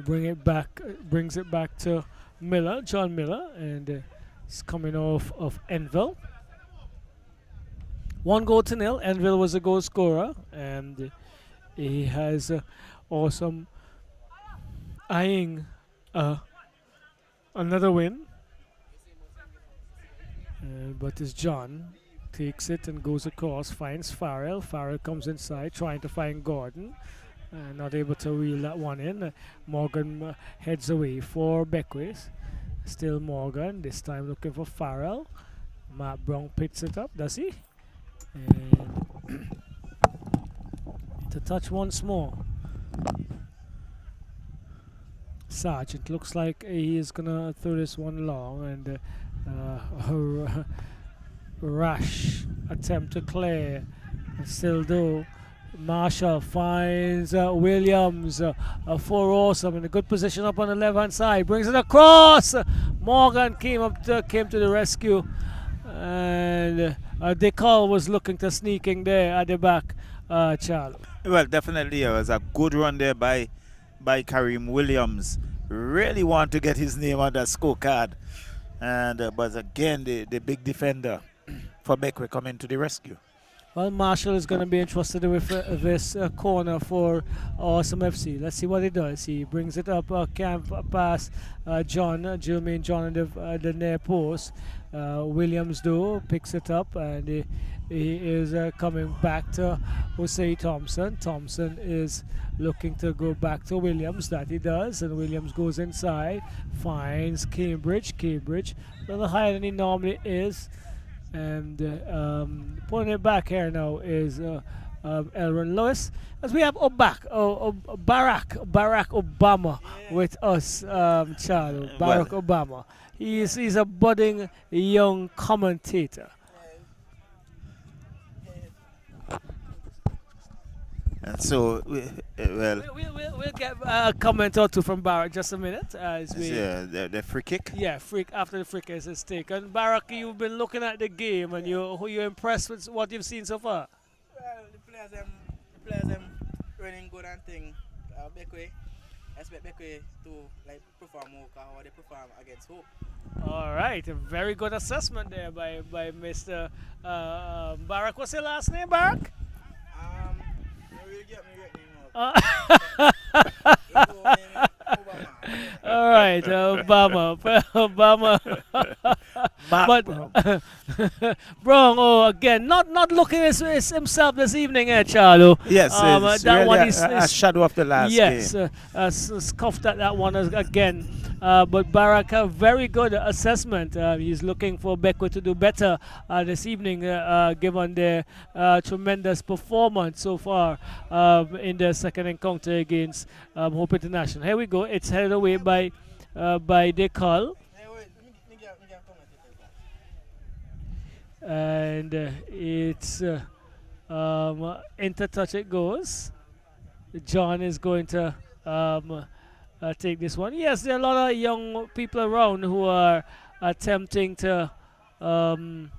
brings it back to Miller, John Miller, and it's coming off of Enville. 1-0. Enville was a goal scorer, and he has awesome eyeing another win. But as John takes it and goes across, finds Farrell. Farrell comes inside, trying to find Gordon. Not able to reel that one in. Morgan heads away for Bequia. Still Morgan, this time looking for Farrell. Matt Brown picks it up, does he? And to touch once more. Sargent looks like he is gonna throw this one long, and rash attempt to clear. Still though. Marshall finds Williams for Awesome in a good position up on the left hand side, brings it across. Morgan came to the rescue, and Decol was looking to sneaking there at the back. Charles. Well, definitely it was a good run there by Kareem Williams. Really want to get his name on the scorecard, and but again the big defender for Bequia coming to the rescue. Well, Marshall is going to be entrusted with this corner for Awesome FC. Let's see what he does. He brings it up, camp past Jermaine John at the near post. Williams though picks it up, and he is coming back to Jose Thompson. Thompson is looking to go back to Williams. That he does, and Williams goes inside, finds Cambridge. Cambridge a little higher than he normally is. And pulling it back here now is Elron Lewis, as we have Barack Obama with us, Charles. Barack Obama. He's a budding young commentator. And so, we'll get a comment or two from Barack just a minute. As we the free kick. Yeah, after the free kick is taken. Barack, you've been looking at the game, and you're impressed with what you've seen so far. Well, the players them running good and thing. Bequia, I expect Bequia to perform more how they perform against Hope. All right, a very good assessment there by Mr. Barack. What's your last name, Barack? All right, Obama. But Brown, again, not looking as himself this evening, Charlo. Yes, it's that really one is a shadow of the last game. Yes, scuffed at that one again. But Barack, a very good assessment. He's looking for Bequia to do better this evening, given their tremendous performance so far in the second encounter against Hope International. Here we go. It's headed away by Decol. and it's into touch it goes. John is going to take this one. Yes, there are a lot of young people around who are attempting um,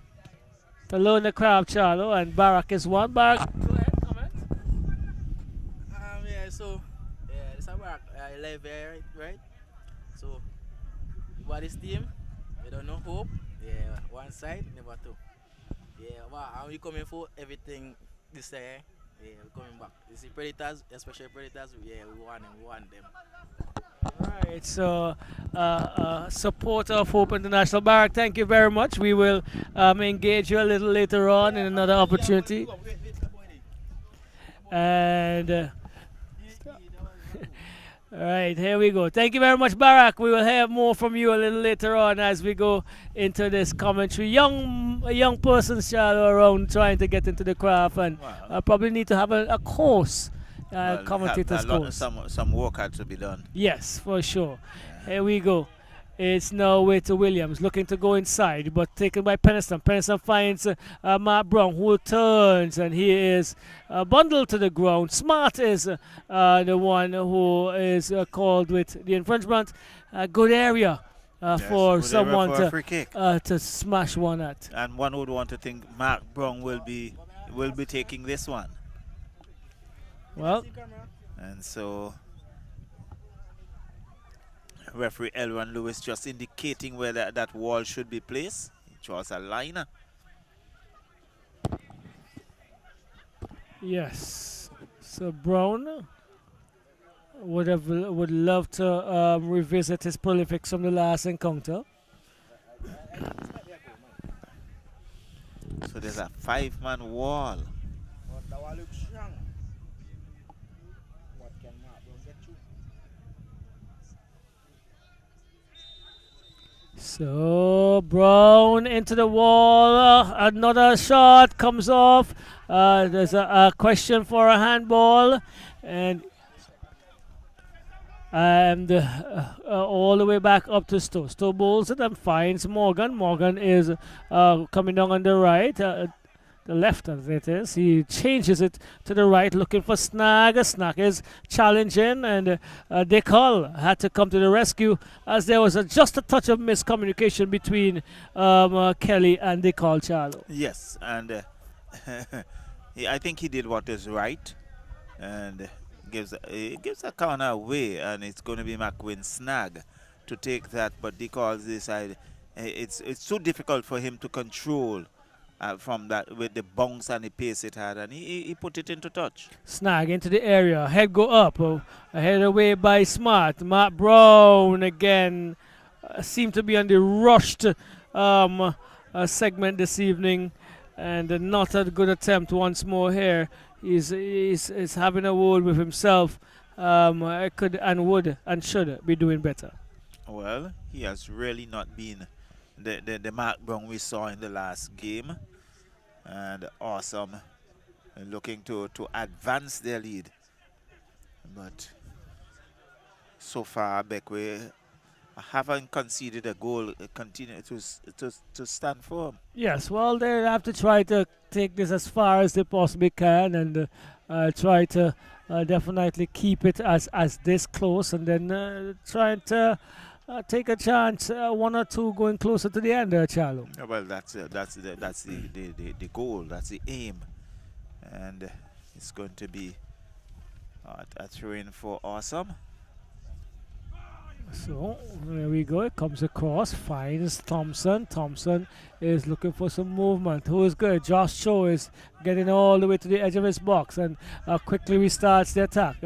to learn the craft, Charlo, and Barak is one. Barak, go ahead, comment. Yeah, so, yeah, this is work. I live here, right? So, what is team? We don't know hope. Yeah, one side, never two. Yeah, but we coming for everything this year. Yeah, we're coming back. You see Predators, especially Predators, yeah, we want them. Right, so supporter of Hope International. Barak, thank you very much. We will engage you a little later on in another opportunity. And all right, here we go. Thank you very much, Barak. We will hear more from you a little later on as we go into this commentary. Young persons, Charlo, around trying to get into the craft, and probably need to have a course. Commentators course. Some work had to be done. Yes, for sure. Here we go. It's now with Williams looking to go inside, but taken by Peniston. Peniston finds Mark Brown, who turns, and he is bundled to the ground. Smart is the one who is called with the infringement. Good area for someone to smash one at. And one would want to think Mark Brown will be taking this one. Well, and so referee Elron Lewis just indicating where that wall should be placed. He draws a line. Yes. So Brown would love to revisit his prolifics from the last encounter. So there's a 5-man wall. So Brown into the wall. Another shot comes off. There's a question for a handball, and all the way back up to Stowe. Stowe bowls it and finds Morgan. Morgan is coming down on the right. The left as it is. He changes it to the right, looking for Snag. Snag is challenging, and Dick Hull had to come to the rescue as there was just a touch of miscommunication between Kelly and Dick Hull, Charlo. Yes, and I think he did what is right, and gives a corner away, and it's going to be McQueen Snag to take that, but Dick Hull decided it's too difficult for him to control. From that, with the bounce and the pace it had, and he put it into touch. Snag into the area, head go up, head away by Smart. Matt Brown again seemed to be on the rushed segment this evening, and not a good attempt once more here. He's having a word with himself. Could and would and should be doing better. Well, he has really not been the Mark Brown we saw in the last game, and awesome, looking to advance their lead, but so far Bequia haven't conceded a goal. Continue to stand firm. Yes, well, they have to try to take this as far as they possibly can, and try to definitely keep it as this close, and then trying to take a chance, one or two going closer to the end, Charlo. Well, that's the goal, that's the aim, and it's going to be a throw-in for Awesome. So there we go. It comes across, finds Thompson. Thompson is looking for some movement. Who is good? Josh Cho is getting all the way to the edge of his box, and quickly restarts the attack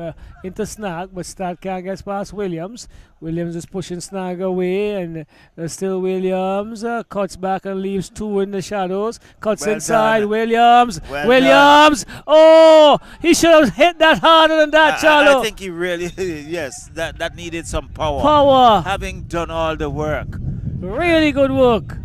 into Snag, but Snag can't get past Williams. Williams is pushing Snag away, and still Williams cuts back and leaves two in the shadows. Cuts inside. Done. Williams. Williams. Done. Oh, he should have hit that harder than that, Charlo. I think he really, yes, that needed some power. Having done all the work. Really good work.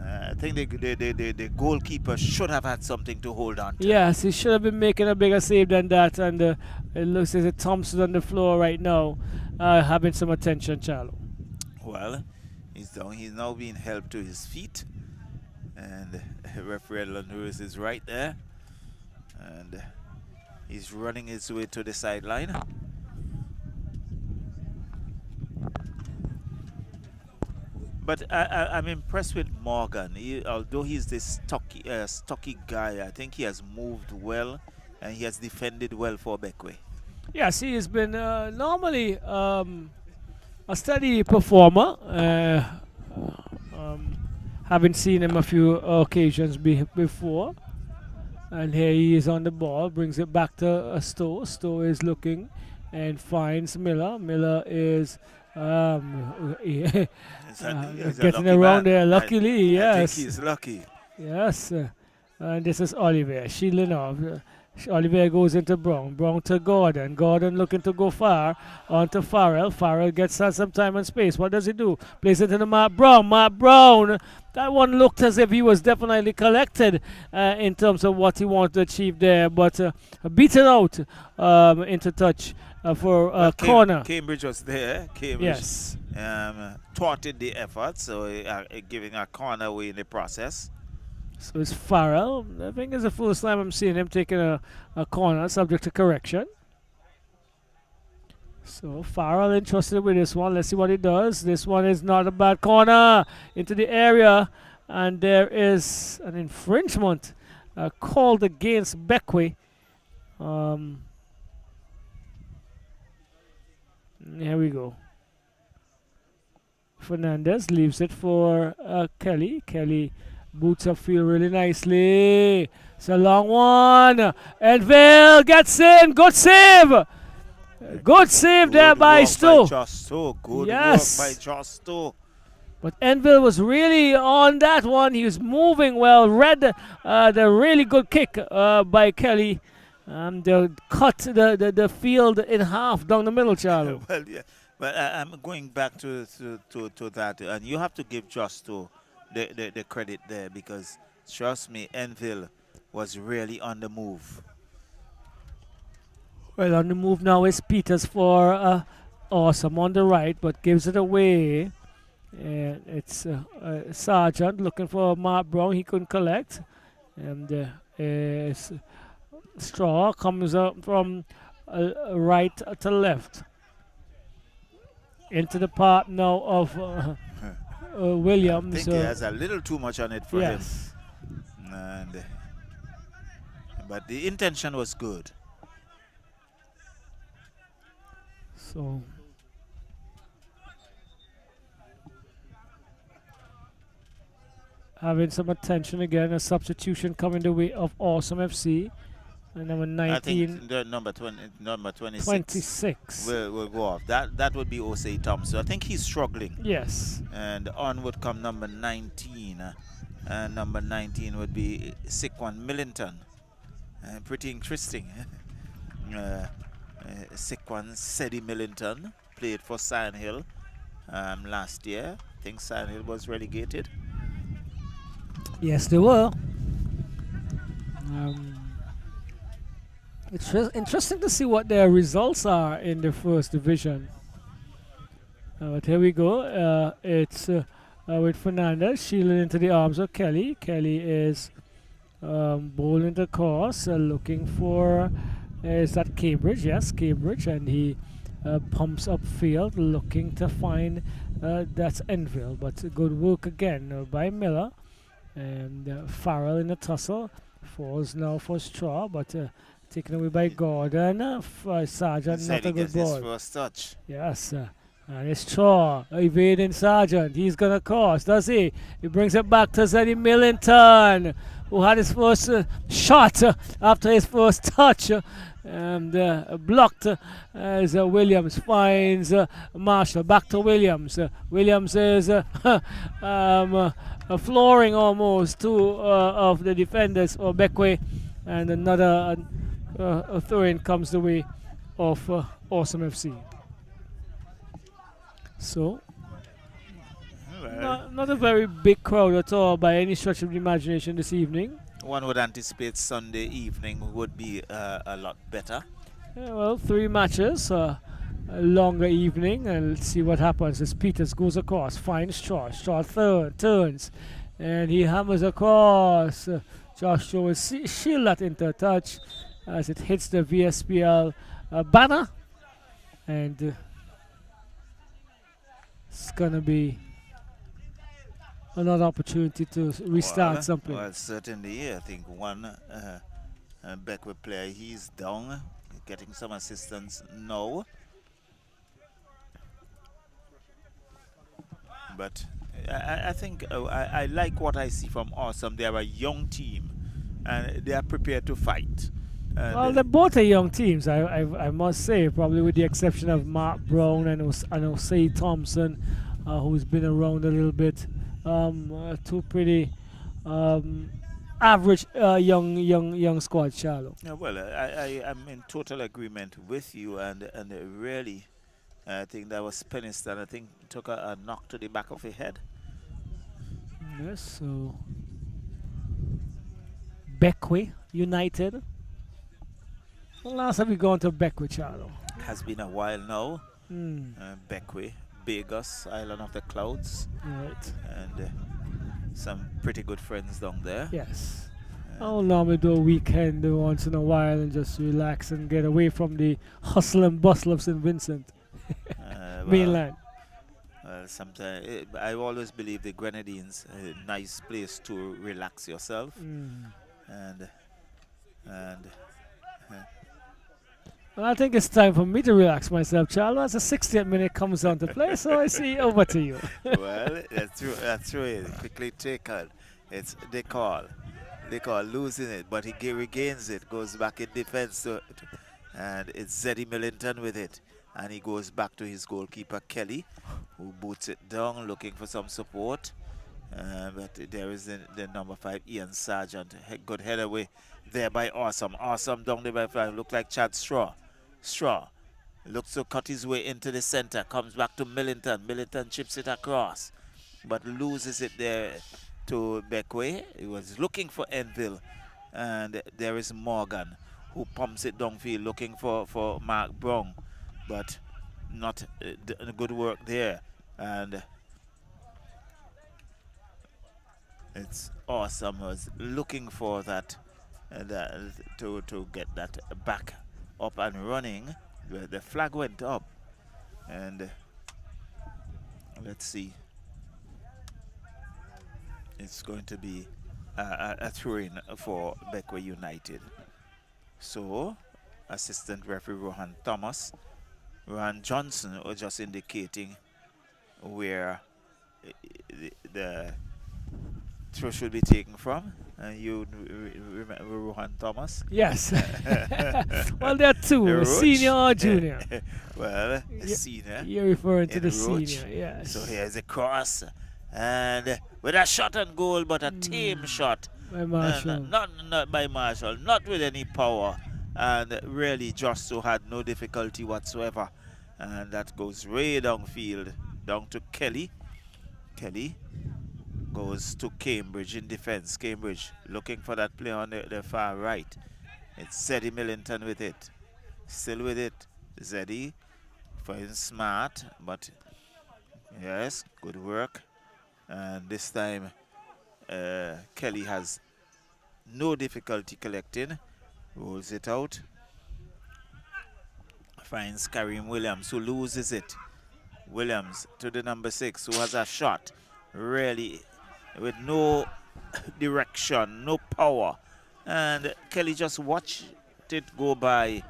I think the goalkeeper should have had something to hold on to. Yes, he should have been making a bigger save than that, and it looks as if Thompson on the floor right now, having some attention, Charlo. Well, he's down. He's now being helped to his feet, And referee Lewis is right there. And he's running his way to the sideline. But I'm impressed with Morgan. Although he's this stocky guy, I think he has moved well and he has defended well for Bequia. Yes, he has been normally a steady performer. Having seen him a few occasions before. And here he is on the ball, brings it back to Stowe. Stowe is looking and finds Miller. Miller is getting around there luckily, yes. I think he's lucky. Yes. And this is Oliver shielding off. Oliver goes into Brown. Brown to Gordon. Gordon looking to go far. On to Farrell. Farrell gets some time and space. What does he do? Plays it into Mark Brown. Mark Brown. That one looked as if he was definitely collected in terms of what he wanted to achieve there. But beaten out into touch for corner. Cambridge was there. Cambridge yes. thwarted the effort. So giving a corner away in the process. So it's Farrell. I think it's the first time I'm seeing him taking a corner subject to correction. So Farrell entrusted with this one. Let's see what he does. This one is not a bad corner into the area. And there is an infringement called against Bequia. Here we go. Fernandez leaves it for Kelly. Kelly boots upfield really nicely. It's a long one. Enville gets in. Good save. Good save there by Stowe. Good yes. work by Justo. But Enville was really on that one. He was moving well. Read the really good kick by Kelly. They cut the field in half down the middle, Charlie. Well, yeah. But I'm going back to that. And you have to give Justo the credit there because, trust me, Enville was really on the move. Well, on the move now is Peters for Awesome on the right, but gives it away. And it's Sargent looking for Mark Brown. He couldn't collect. And Straw comes up from right to left. Into the part now of Williams. I think he has a little too much on it for him. But the intention was good. So having some attention again, a substitution coming the way of Awesome FC. And number 19. I think the number 26. 26. Will go off. That would be Osei Thompson. I think he's struggling. Yes. And on would come number 19. And number 19 would be Sikwan Millington. Pretty interesting. Sikwan Sedi Millington played for Sandhill last year. I think Sandhill was relegated. Yes, they were. It's interesting to see what their results are in the first division. But here we go. It's with Fernandez shielding into the arms of Kelly. Kelly is bowling the course, looking for. Is that Cambridge? Yes, Cambridge. And he pumps upfield, looking to find that's Enville. But good work again by Miller. And Farrell in the tussle. Falls now for Straw, but taken away by Gordon. Sargent, not a good ball. His first touch. Yes. And it's Straw evading Sargent. He's going to cross, does he? He brings it back to Zeddy Millington, who had his first shot after his first touch. And blocked as Williams finds Marshall. Back to Williams. Williams is flooring almost two of the defenders of Bequia. And another throw-in comes the way of Awesome FC. So, not a very big crowd at all by any stretch of the imagination this evening. One would anticipate Sunday evening would be a lot better. Yeah, well, 3 matches, a longer evening, and let's see what happens as Peters goes across, finds Straw. Straw turns, And he hammers across. Joshua will shield that into touch as it hits the VSPL banner. And it's going to be another opportunity to restart something. Well, certainly, I think one Bequia player, he's down, getting some assistance now. But I think I like what I see from Awesome. They are a young team, and they are prepared to fight. Well, they're both are young teams, I must say, probably with the exception of Mark Brown and Osei Thompson, who's been around a little bit. Two pretty average young squad, Charlo. Yeah, well, I am in total agreement with you, and really, I think that was Peniston. I think took a knock to the back of the head. Yes, so Bequia United. When last have we gone to Bequia, Charlo? Has been a while now. Bequia, Vegas, Island of the Clouds. Right. And some pretty good friends down there. Yes. I'll normally do a weekend once in a while and just relax and get away from the hustle and bustle of St. Vincent. Mainland. Sometimes I always believe the Grenadines a nice place to relax yourself. And well, I think it's time for me to relax myself, Charlo, as the 60th minute comes on to play. So I see over to you. Well, that's true. Quickly taken. It's they call losing it, but he regains it, goes back in defense, and it's Zeddy Millington with it, and he goes back to his goalkeeper Kelly, who boots it down, looking for some support. But there is the number 5, Ian Sargent. Good head away there by Awesome. Awesome down there by 5. Look like Chad Straw. Looks to cut his way into the center. Comes back to Millington. Millington chips it across, but loses it there to Bequia. He was looking for Enville. And there is Morgan, who pumps it downfield looking for Mark Brown. But not good work there. And it's Awesome was looking for that, to get that back up and running. The flag went up, and let's see. It's going to be a throw-in for Bequia United. So, assistant referee Rohan Johnson was just indicating where the throw should be taken from. You remember Rohan Thomas? Yes. Well, there are two, senior or junior. Well, senior. You're referring to the Roach. senior, yes. So here's a cross, and with a shot on goal, but a tame shot. By Marshall. Not by Marshall, not with any power. And really, Josso had no difficulty whatsoever. And that goes way downfield, down to Kelly. Kelly goes to Cambridge in defense. Cambridge looking for that play on the far right. It's Zeddy Millington with it. Still with it. Zeddy playing smart, but yes, good work. And this time Kelly has no difficulty collecting. Rolls it out. Finds Kareem Williams, who loses it. Williams to the number 6, who has a shot. Really with no direction, no power. And Kelly just watched it go by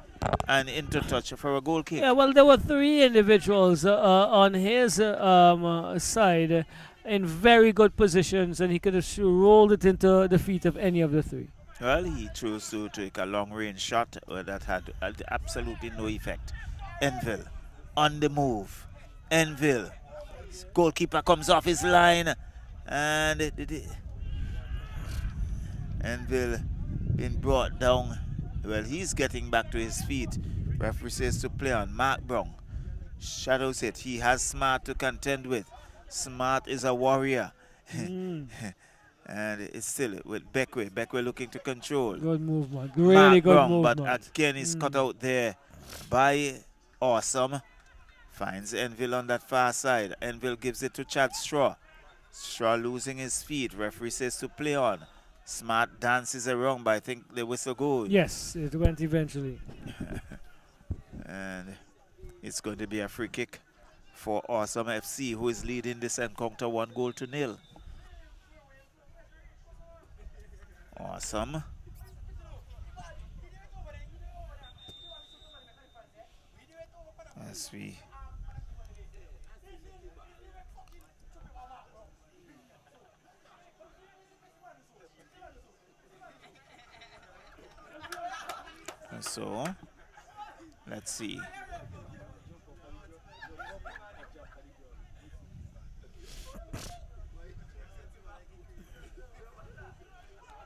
and into touch for a goal kick. Yeah, well, there were 3 individuals on his side in very good positions, and he could have rolled it into the feet of any of the 3. Well, he chose to take a long-range shot that had absolutely no effect. Enville on the move. Enville. Goalkeeper comes off his line, and Enville being brought down. Well, he's getting back to his feet. Referee says to play on. Mark Brown shadows it. He has Smart to contend with. Smart is a warrior. And it's still with Bequia. Bequia looking to control. Good movement. Really good Brown, movement. but again, he's cut out there by Awesome. Finds Enville on that far side. Enville gives it to Chad Straw. Straw losing his feet. Referee says to play on. Smart dances around, but I think the whistle goes. Yes, it went eventually. And it's going to be a free kick for Awesome FC, who is leading this encounter 1-0. Awesome. As we so let's see.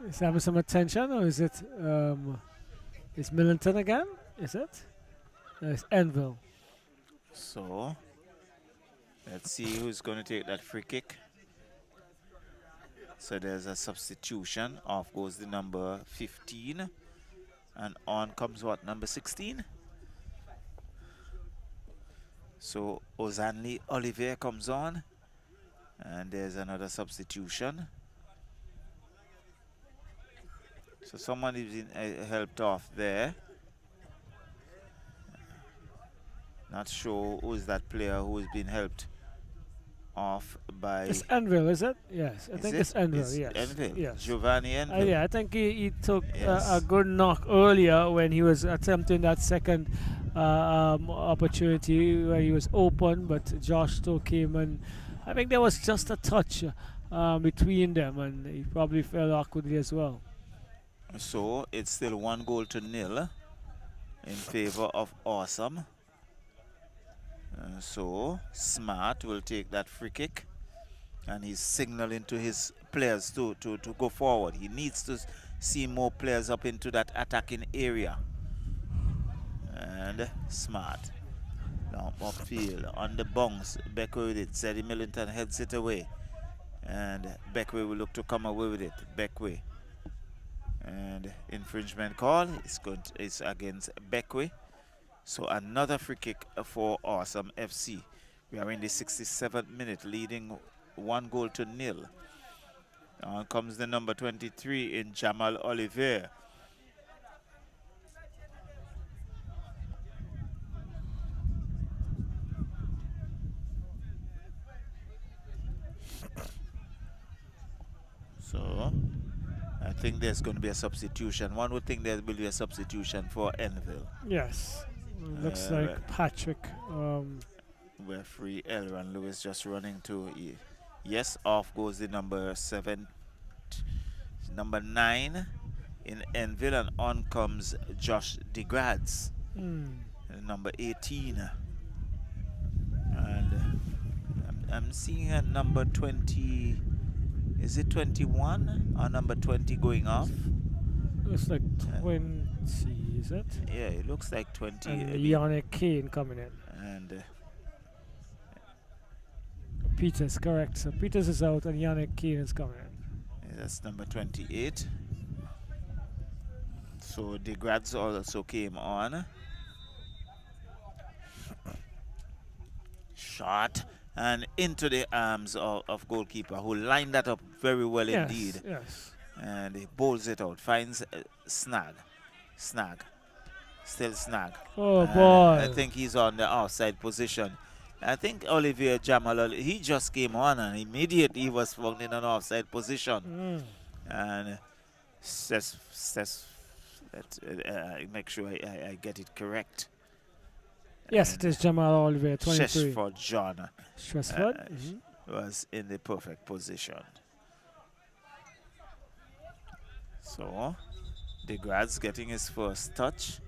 Is having some attention, or is it is Millington again? Is it? No, it's Enville. So let's see who's going to take that free kick. So there's a substitution. Off goes the number 15. And on comes what, number 16? So Ozanli Olivier comes on. And there's another substitution. So someone is being helped off there. Not sure who's that player who is being helped off by... It's Enville, is it? Yes, I think it's Enville, It's yes. Enville. Yes. Giovanni Enville. Yeah, I think he took Yes. a good knock earlier when he was attempting that second opportunity where he was open, but Josh still came, and I think there was just a touch between them, and he probably fell awkwardly as well. So it's still 1-0 in favor of Awesome. So Smart will take that free kick, and he's signaling to his players to go forward. He needs to see more players up into that attacking area. And Smart down upfield on the bounce. Bequia with it. Zeddy Millington heads it away, and Bequia will look to come away with it. Bequia. And infringement call is against Bequia. So another free kick for Awesome FC. We are in the 67th minute, leading 1-0. On comes the number 23 in Jamal Olivier. So I think there's going to be a substitution. One would think there will be a substitution for Enville. Yes. Looks like Patrick. Referee Elron Lewis just running to. Yes, off goes the number 9 in Enville, and on comes Josh DeGrads, number 18. And I'm seeing a number 20. Is it 21 or number 20 going off? Looks like 20, is it? Yeah, it looks like 20. And Yannick Kane coming in. And Peters, correct. So Peters is out and Yannick Kane is coming in. yeah, that's number 28. So the grads also came on. Shot and into the arms of goalkeeper, who lined that up very well indeed. Yes. And he bowls it out, finds Snag. Still Snag. Oh boy. I think he's on the offside position. I think Olivier Jamal, he just came on and immediately he was found in an offside position. And make sure I get it correct. Yes, it is Jamal Olivier, 23. Sheshford John was in the perfect position. So, DeGrads getting his first touch.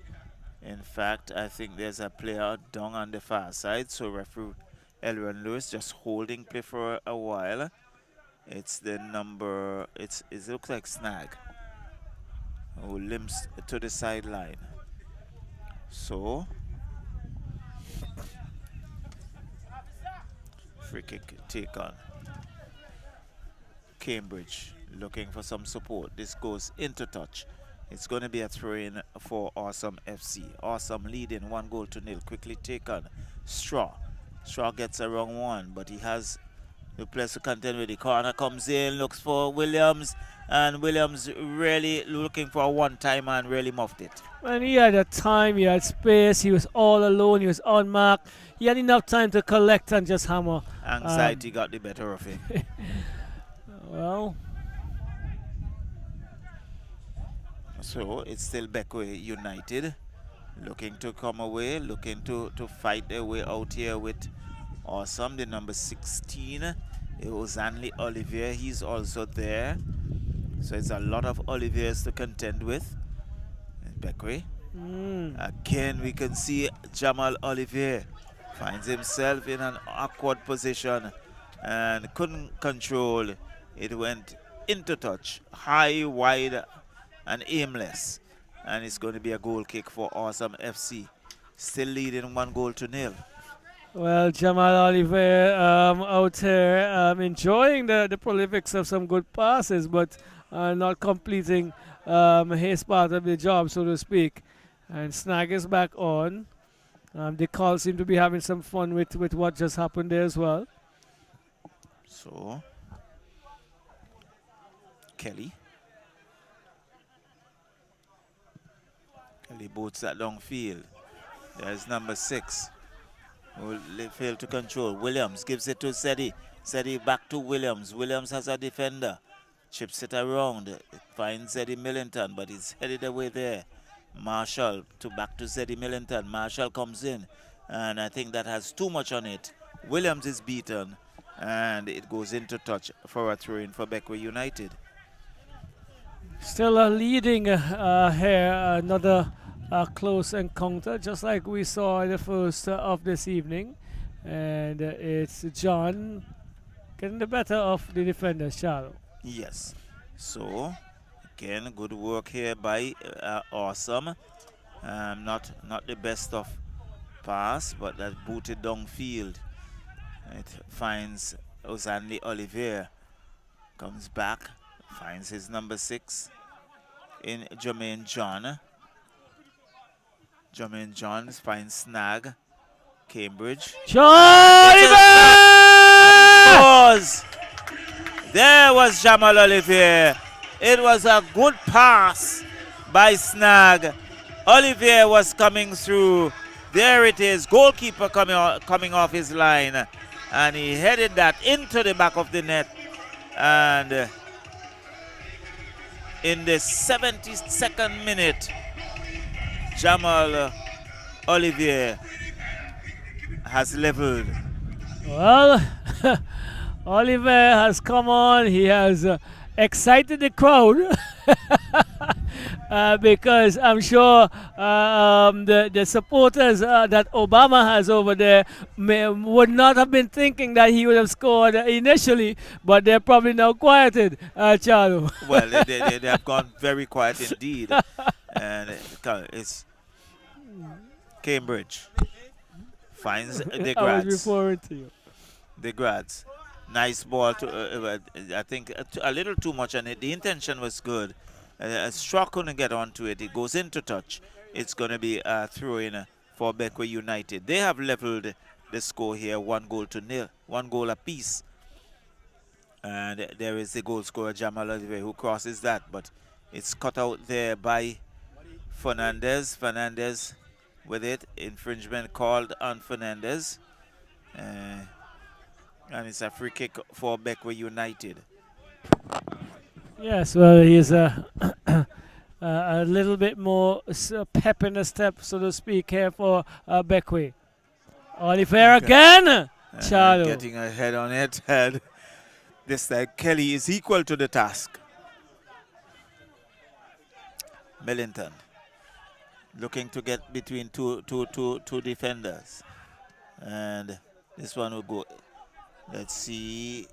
In fact, I think there's a player down on the far side. So, referee Elron Lewis just holding play for a while. It's the number, it looks like Snag, who limps to the sideline. So, free kick take on. Cambridge looking for some support. This goes into touch. It's going to be a throw-in for Awesome FC. Awesome leading 1-0. Quickly taken. Straw gets around one, but he has The place to contend with the corner comes in, looks for Williams, and Williams really looking for a one-time and really muffed it. When he had a time, he had space, he was all alone, he was unmarked. He had enough time to collect and just hammer. Anxiety got the better of him. Well, so it's still Bequia United looking to come away, looking to fight their way out here with Awesome, the number 16. It was Anley Olivier, he's also there. So it's a lot of Oliviers to contend with. Bequia. Again, we can see Jamal Olivier finds himself in an awkward position and couldn't control. It went into touch, high, wide, and aimless. And it's going to be a goal kick for Awesome FC. Still leading 1-0. well, Jamal Oliver out there enjoying the prolifics of some good passes, but not completing his part of the job, so to speak. And Snag is back on. The call seem to be having some fun with what just happened there as well. So, Kelly boots that long field. There's number 6. Who failed to control. Williams gives it to Zeddy. Zeddy back to Williams. Williams has a defender. Chips it around. It finds Zeddy Millington, but he's headed away there. Marshall back to Zeddy Millington. Marshall comes in, and I think that has too much on it. Williams is beaten, and it goes into touch for a throw-in for Bequia United. Still leading here, another close encounter, just like we saw in the first of this evening. And it's John getting the better of the defenders, Charlo. Yes. So, again, good work here by Awesome. Not the best of pass, but that booted downfield. It finds Ozanli Olivier. Comes back, finds his number 6 in Jermaine John. Jermaine John finds Snag. Cambridge. There was Jamal Olivier. It was a good pass by Snag. Olivier was coming through. There it is. Goalkeeper coming off his line. And he headed that into the back of the net. And in the 72nd minute, Jamal Olivier has leveled. Well, Oliver has come on. He has excited the crowd because I'm sure the supporters that Obama has over there would not have been thinking that he would have scored initially, but they're probably now quieted, Charlo. Well, they have gone very quiet indeed. And it's Cambridge finds the I was Grads. referring to you. The Grads. Nice ball to, I think a little too much on it. The intention was good. Straw couldn't get onto it. It goes into touch. It's going to be a throw-in for Bequia United. They have leveled the score here, 1-0. 1 goal apiece. And there is the goal scorer, Jamal Olivier, who crosses that. But it's cut out there by Fernandez. Fernandez with it. Infringement called on Fernandez. And it's a free kick for Bequia United. Yes, well, he's a little bit more pep in the step, so to speak, here for Bequia. Oliver again! Charlo. Getting ahead on it. And this time Kelly is equal to the task. Millington looking to get between two defenders. And this one will go. Let's see.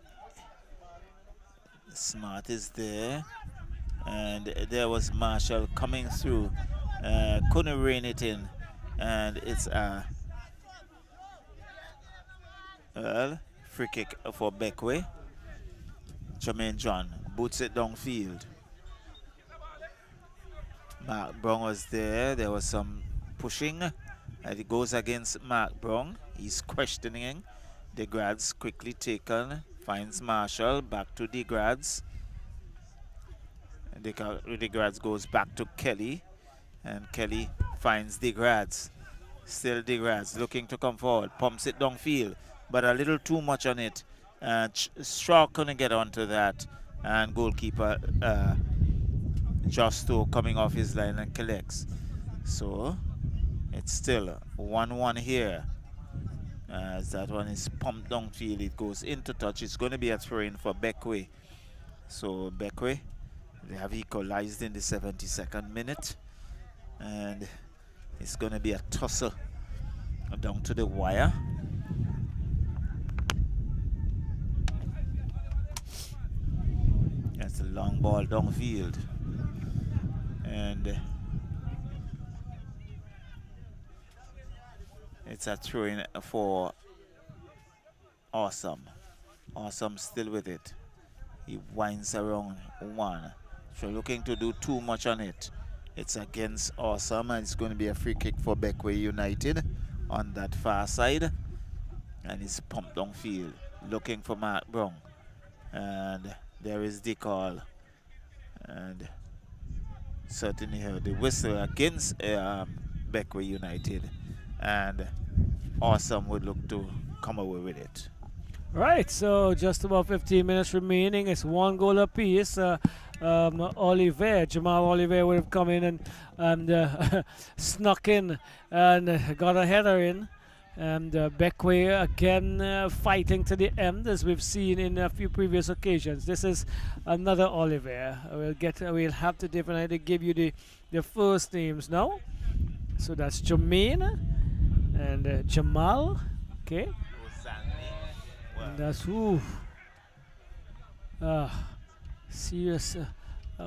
Smart is there. And there was Marshall coming through. Couldn't rein it in. And it's a free kick for Bequia. Jermaine John boots it downfield. Mark Brown was there. There was some pushing. And it goes against Mark Brown. He's questioning. The Grads quickly taken Finds Marshall, back to DeGrads. DeGrads goes back to Kelly, and Kelly finds DeGrads. Still DeGrads looking to come forward, pumps it downfield, but a little too much on it. Straw couldn't get onto that, and goalkeeper Justo coming off his line and collects. So it's still 1-1 here. As that one is pumped downfield, it goes into touch. It's going to be a throw-in for Bequia. So Bequia, they have equalized in the 72nd minute, and it's going to be a tussle down to the wire. That's a long ball downfield, and it's a throw-in for Awesome. Awesome still with it. He winds around one. So looking to do too much on it. It's against Awesome, and it's going to be a free kick for Bequia United on that far side. And it's pumped downfield, looking for Mark Brown. And there is the call. And certainly heard the whistle against Bequia United. And Awesome would look to come away with it. Right, so just about 15 minutes remaining. It's 1 goal apiece. Oliver, Jamal Oliver would have come in and snuck in and got a header in. And Bequia again fighting to the end, as we've seen in a few previous occasions. This is another Oliver. We'll have to definitely give you the first names now. So that's Jermaine and Jamal. Okay. And that's serious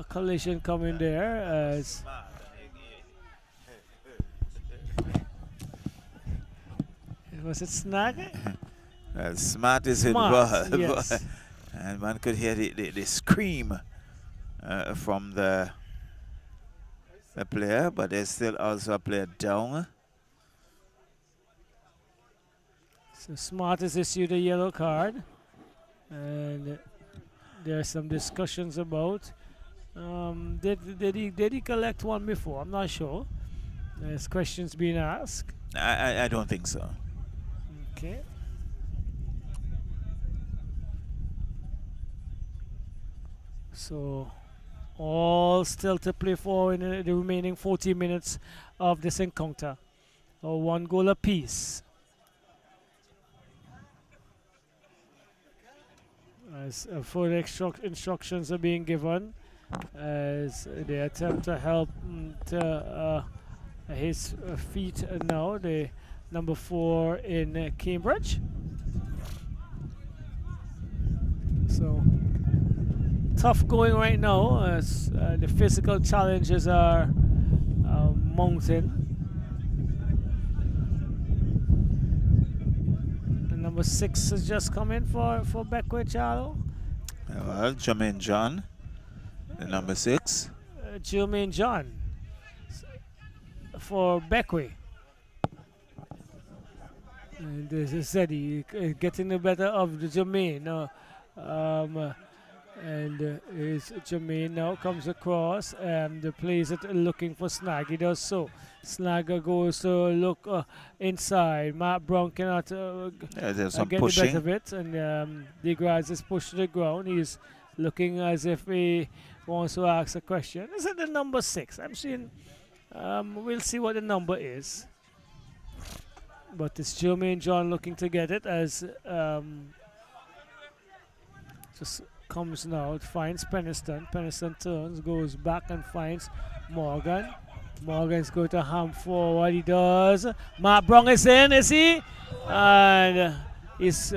collision coming there. As was it Snag? Smart is Smart, involved. yes. And one could hear the scream from the player, but there's still also a player down. So Smart has issued a yellow card, and there are some discussions about did he collect one before? I'm not sure. There's questions being asked. I don't think so. Okay. So all still to play for in the remaining 40 minutes of this encounter. 1 goal apiece. As further instructions are being given as they attempt to help his feet now, the number 4 in Cambridge. So tough going right now as the physical challenges are mounting. Number 6 has just come in for Bequia, Charlo. Well, Jermaine John, the number 6. Jermaine John for Bequia. And as I said, he getting the better of the Jermaine. And is Jermaine now comes across and plays it looking for Snag. He does so. Snagger goes to look inside. Matt Brown cannot There's some get pushing. the better of it, and DeGrasse is pushed to the ground. He's looking as if he wants to ask a question. Is it the number 6? I'm seeing. We'll see what the number is. But it's Jermaine John looking to get it as just comes now, finds Peniston. Peniston turns, goes back and finds Morgan. Morgan's going to ham forward. He does. Matt Brown is in, is he? And he's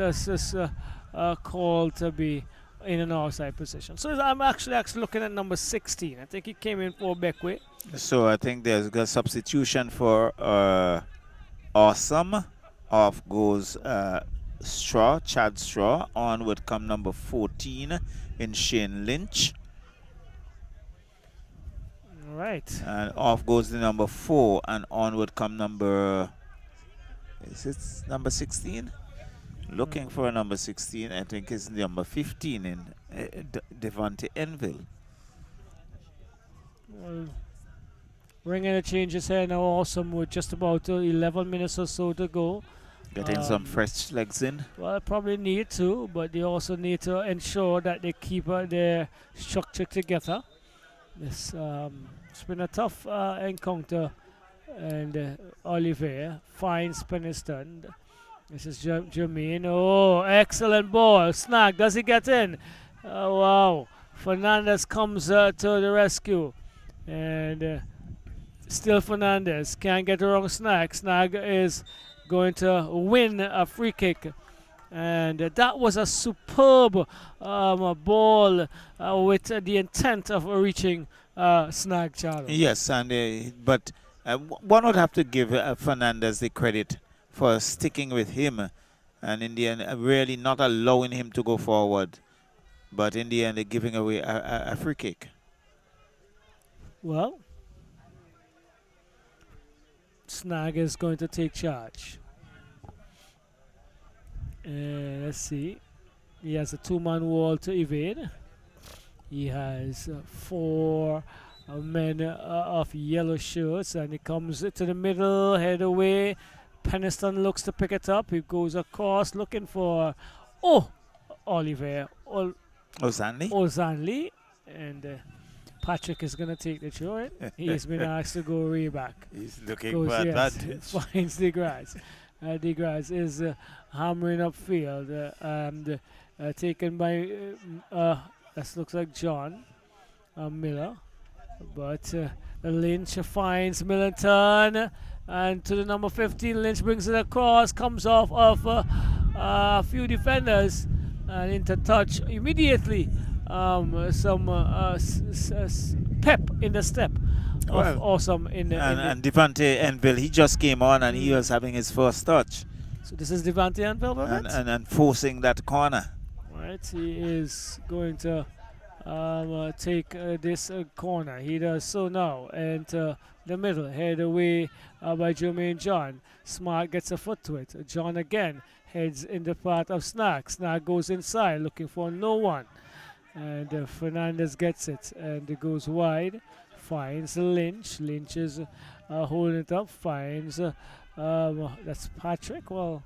called to be in an outside position. So I'm actually looking at number 16. I think he came in for Bequia. So I think there's a substitution for Awesome. Off goes Straw, Chad Straw. On would come number 14 in Shane Lynch. Right. And off goes the number 4, and on would come number, is it number 16? Looking for a number 16, I think it's number 15 in Devante Enville. Bringing the changes here now, Awesome, with just about 11 minutes or so to go. Getting some fresh legs in. Well, they probably need to, but they also need to ensure that they keep their structure together. It's been a tough encounter, and Oliver finds Peniston. This is Jermaine. Oh, excellent ball. Snag. Does he get in? Oh, wow. Fernandez comes to the rescue. And still Fernandez. Can't get the wrong Snag. Snag is going to win a free kick. And that was a superb ball with the intent of reaching Snag, Charlie. Yes, and but one would have to give Fernandez the credit for sticking with him, and in the end really not allowing him to go forward, but in the end giving away a free kick. Well, Snag is going to take charge. Let's see. He has a two-man wall to evade. He has 4 men of yellow shirts, and he comes to the middle, head away. Peniston looks to pick it up. He goes across looking for Oliver Ozanli, and Patrick is going to take the throw. He's been asked to go way back. He's looking for advantage. Finds DeGrasse. DeGrasse is hammering upfield, and taken by that looks like John Miller, but Lynch finds Millington. And to the number 15, Lynch brings it across, comes off of a few defenders and into touch immediately. Some pep in the step of Awesome. And Devante Enville, he just came on and he was having his first touch. So this is Devante Enville, and forcing that corner. Right, he is going to take this corner. He does so now, and the middle, head away by Jermaine John. Smart gets a foot to it. John again heads in the path of Snag. Snag goes inside looking for no one. And Fernandez gets it and it goes wide. Finds Lynch. Lynch is holding it up. Finds, that's Patrick. Well,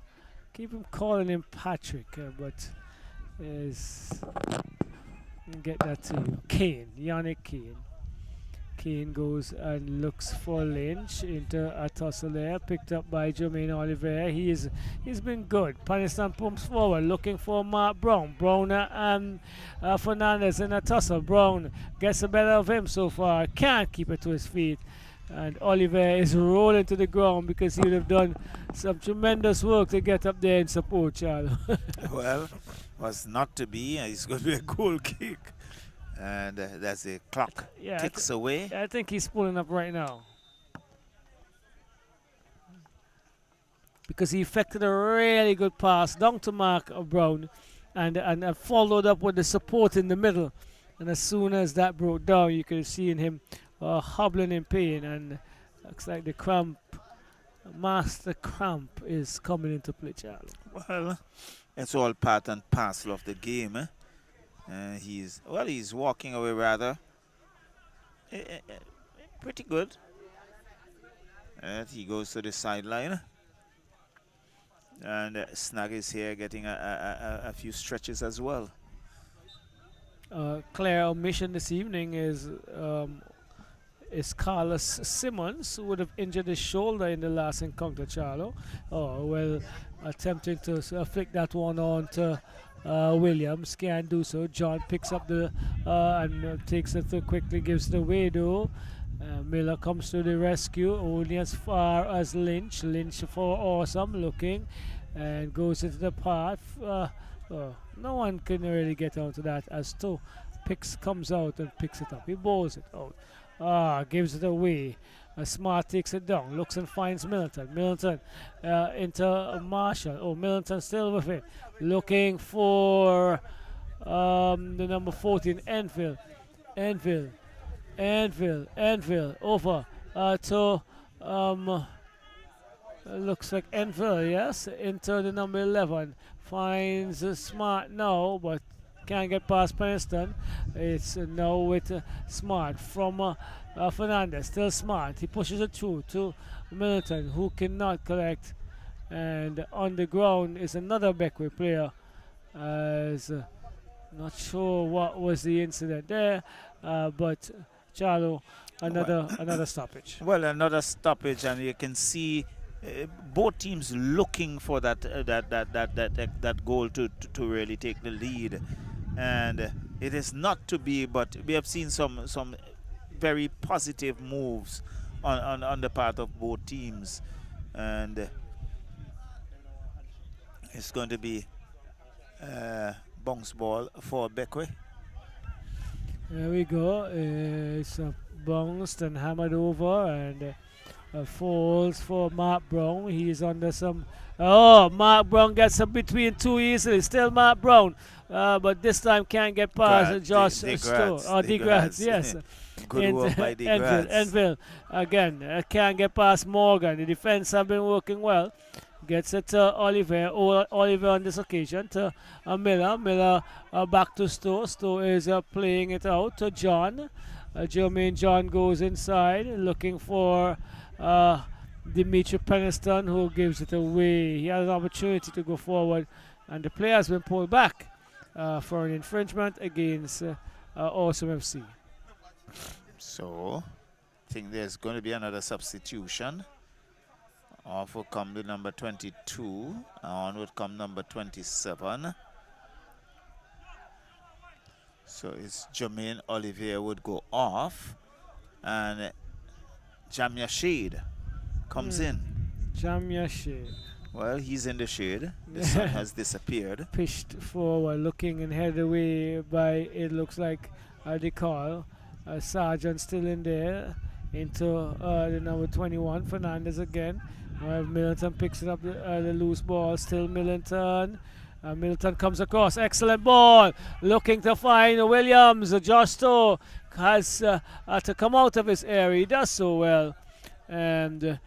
keep him calling him Patrick, but is... Get that to you. Kane, Yannick Kane. Kane goes and looks for Lynch into a tussle there, picked up by Jermaine Oliver. He's been good. Peniston pumps forward, looking for Mark Brown. Brown and Fernandez in a tussle. Brown gets the better of him so far. Can't keep it to his feet. And Oliver is rolling to the ground because he would have done some tremendous work to get up there and support Charles. Well, was not to be. It's going to be a goal kick. And that's the clock ticks away. I think he's pulling up right now. Because he effected a really good pass down to Mark Brown and followed up with the support in the middle. And as soon as that broke down, you could have seen him hobbling in pain. And looks like the cramp, master cramp, is coming into play, Charlie. Well, it's all part and parcel of the game. He's walking away rather pretty good. And he goes to the sideline. And Snag is here getting a few stretches as well. Claire, our mission this evening is Carlos Simmons, who would have injured his shoulder in the last encounter, Charlo. Attempting to flick that one on to Williams. Can't do so. John picks up the and takes it quickly, gives it away though. Miller comes to the rescue, only as far as Lynch. Lynch for Awesome, looking, and goes into the path. No one can really get onto that as To comes out and picks it up. He bowls it out. Gives it away. Smart takes it down, looks and finds Millington. Millington into Marshall. Millington still with it. Looking for the number 14, Enfield. Over to looks like Enfield, yes, into the number 11. Finds Smart now, but can't get past Peniston. It's now with Smart from Fernandez. Still Smart. He pushes it through to Militant, who cannot collect. And on the ground is another Bequia player. As not sure what was the incident there, but Charlo, another stoppage. Well, another stoppage, and you can see both teams looking for that goal to really take the lead, and it is not to be. But we have seen some very positive moves on the part of both teams, and it's going to be bounce ball for Bequia. There we go. It's bounced and hammered over, and falls for Mark Brown. He's under some. Oh, Mark Brown gets up between two easily. Still Mark Brown, but this time can't get past Josh Stowe. Oh, DeGrasse, yes. Good work by DeGrasse. Enfield again can't get past Morgan. The defense have been working well. Gets it to Oliver. Oliver on this occasion to Miller. Miller back to Stowe. Stowe is playing it out to John. Jermaine John goes inside looking for Dimitri Peniston, who gives it away. He has an opportunity to go forward, and the player has been pulled back for an infringement against Awesome FC. So, I think there's going to be another substitution. Off will come the number 22. On would come number 27. So it's Jermaine Olivier would go off, and Jamia Shade comes in. Jamia Shade. Well, he's in the shade. The sun has disappeared. Pitched forward, looking and headed away by, it looks like, the call. Sergeant still in there. Into the number 21, Fernandez again. Middleton picks it up, the loose ball. Still Middleton. Middleton comes across. Excellent ball. Looking to find Williams. Josh Stowe has to come out of his area. He does so well. And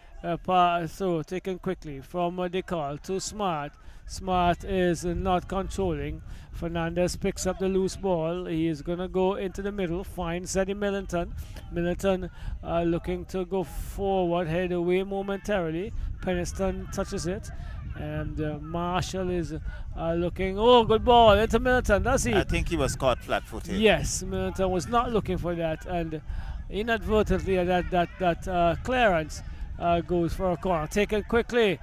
so taken quickly from the call to Smart. Smart is not controlling. Fernandez picks up the loose ball. He is going to go into the middle, finds Eddie Middleton. Middleton looking to go forward, head away momentarily. Peniston touches it. And Marshall is looking. Oh, good ball into Middleton, does he? I think he was caught flat-footed. Yes, Middleton was not looking for that. And inadvertently, that clearance goes for a corner. Taken quickly.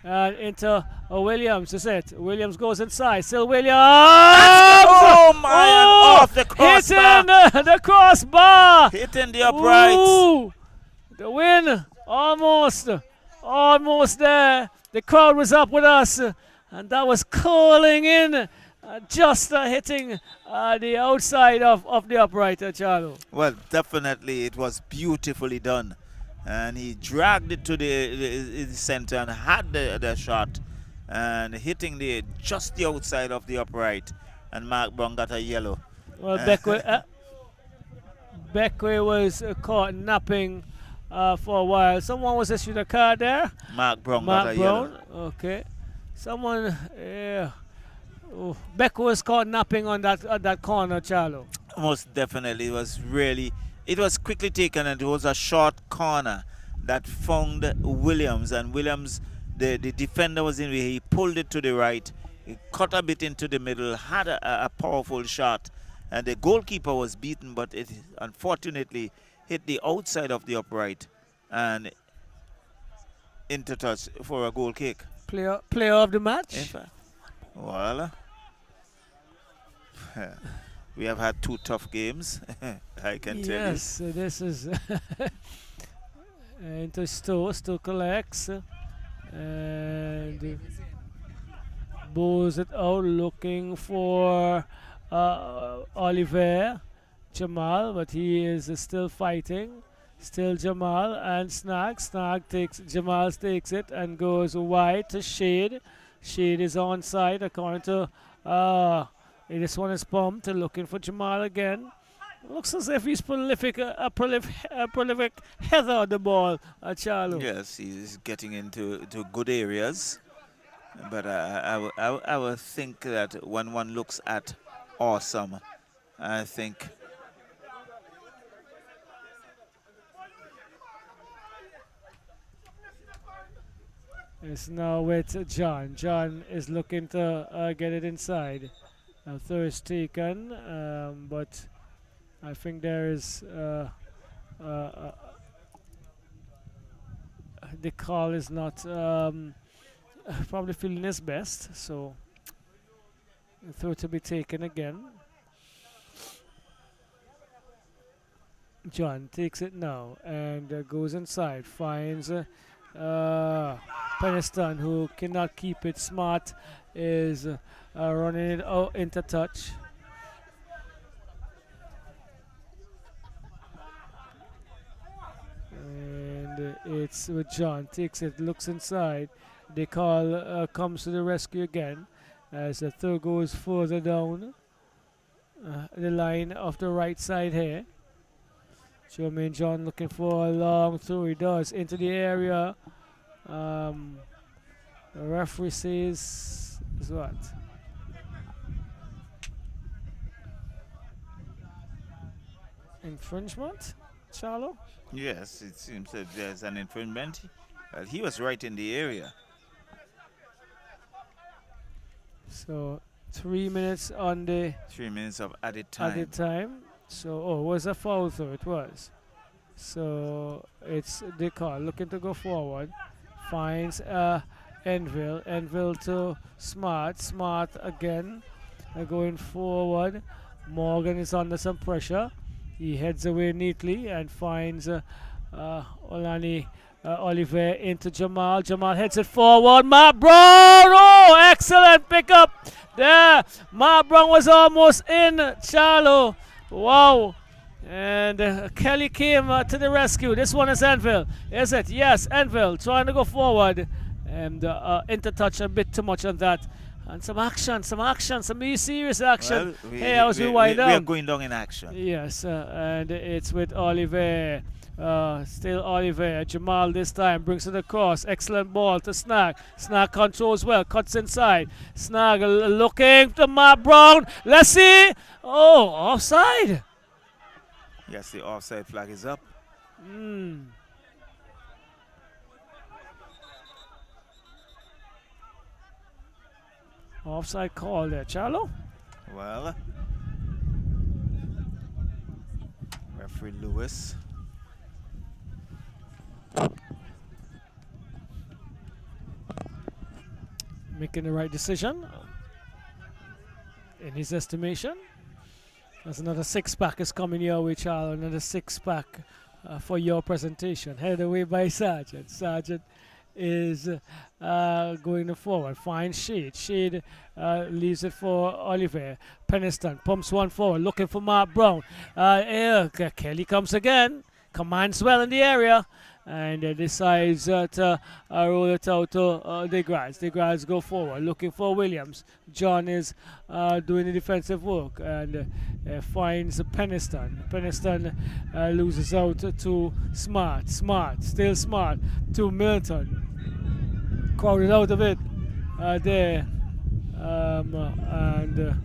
Into Williams, is it? Williams goes inside. Still Williams! Oh my! Oh, off the crossbar! Hitting the crossbar! Hitting the uprights! Ooh, the win! Almost there. The crowd was up with us, and that was calling in, just hitting the outside of the upright, Charlo. Well, definitely, it was beautifully done. And he dragged it to the center and had the shot, and hitting just the outside of the upright, and Mark Brown got a yellow. Well, Bequia was caught napping for a while. Someone was issued a card there. Mark Brown got a yellow. Okay. Someone, Bequia was caught napping on that corner, Charlo. Most definitely, it was quickly taken, and it was a short corner that found Williams. And Williams, the defender was in the way. He pulled it to the right. He cut a bit into the middle, had a powerful shot. And the goalkeeper was beaten, but it unfortunately hit the outside of the upright and into touch for a goal kick. Player of the match? In fact, well, we have had two tough games, I can tell you. Yes, this is into Stowe. Stowe collects and bows it out, looking for Oliver Jamal, but he is still fighting. Still Jamal and Snag. Jamal takes it and goes wide to Shade. Shade is onside according to this one is bumped, looking for Jamal again. Looks as if he's prolific, a prolific header on the ball, Charlo. Yes, he's getting into good areas. But I would think that when one looks at Awesome, I think it's now with John. John is looking to get it inside. Throw is taken, but I think there is the call is not probably feeling his best, so throw to be taken again. John takes it now and goes inside, finds Peniston, who cannot keep it. Smart is running it out into touch. And it's with John, takes it, looks inside. The call comes to the rescue again as the throw goes further down the line of the right side here. Jermaine John looking for a long throw. He does into the area. The referee says is what? Infringement, Charlo? yes, it seems that there's an infringement. Well, he was right in the area. So 3 minutes on the 3 minutes of added at the time. time. So it was a foul throw. It was. So it's the call looking to go forward. Finds Enville. Enville to Smart. Smart again. Going forward. Morgan is under some pressure. He heads away neatly and finds Olani Oliver into Jamal. Jamal heads it forward. Matt Brown. Oh, excellent pickup there. Matt Brown was almost in. Charlo. Wow. And Kelly came to the rescue. This one is Enville. Is it? Yes, Enville trying to go forward. And into touch a bit too much on that. And some action, some serious action. Well, Hey, I was we rewind are down. going down in action. Yes, and it's with Oliver. Still Oliver. Jamal this time brings it across. Excellent ball to Snag. Snag controls well. Cuts inside. Snag looking to Matt Brown. Let's see. Oh, offside. Yes, the offside flag is up. Offside call there. Charlo? Well, referee Lewis. Making the right decision in his estimation. There's another six-pack is coming your way, Charlo. Another six-pack for your presentation. Headed away by Sergeant. Sergeant is going forward. Finds Shade. Shade leaves it for Oliver. Peniston pumps one forward, looking for Mark Brown. Kelly comes again. Commands well in the area. And decides to roll it out to DeGrasse. DeGrasse go forward, looking for Williams. John is doing the defensive work and finds Peniston. Peniston loses out to Smart. Smart, still Smart, to Milton. Crowded out of it there. And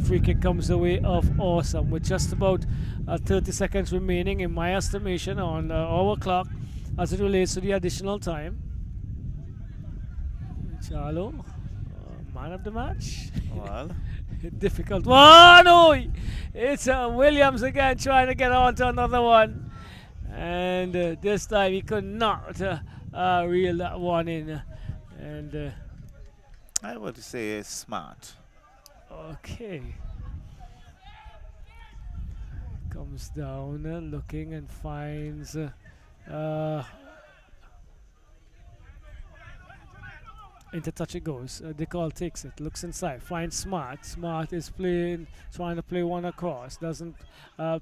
free kick comes the way of Awesome with just about 30 seconds remaining in my estimation on our clock as it relates to the additional time. Charlo, man of the match. Well, Difficult one. Oh, it's Williams again trying to get on to another one. And this time he could not reel that one in. And I would say it's Smart. okay. Comes down looking and finds into touch it goes. The call takes it, looks inside, finds Smart. Smart is trying to play one across, doesn't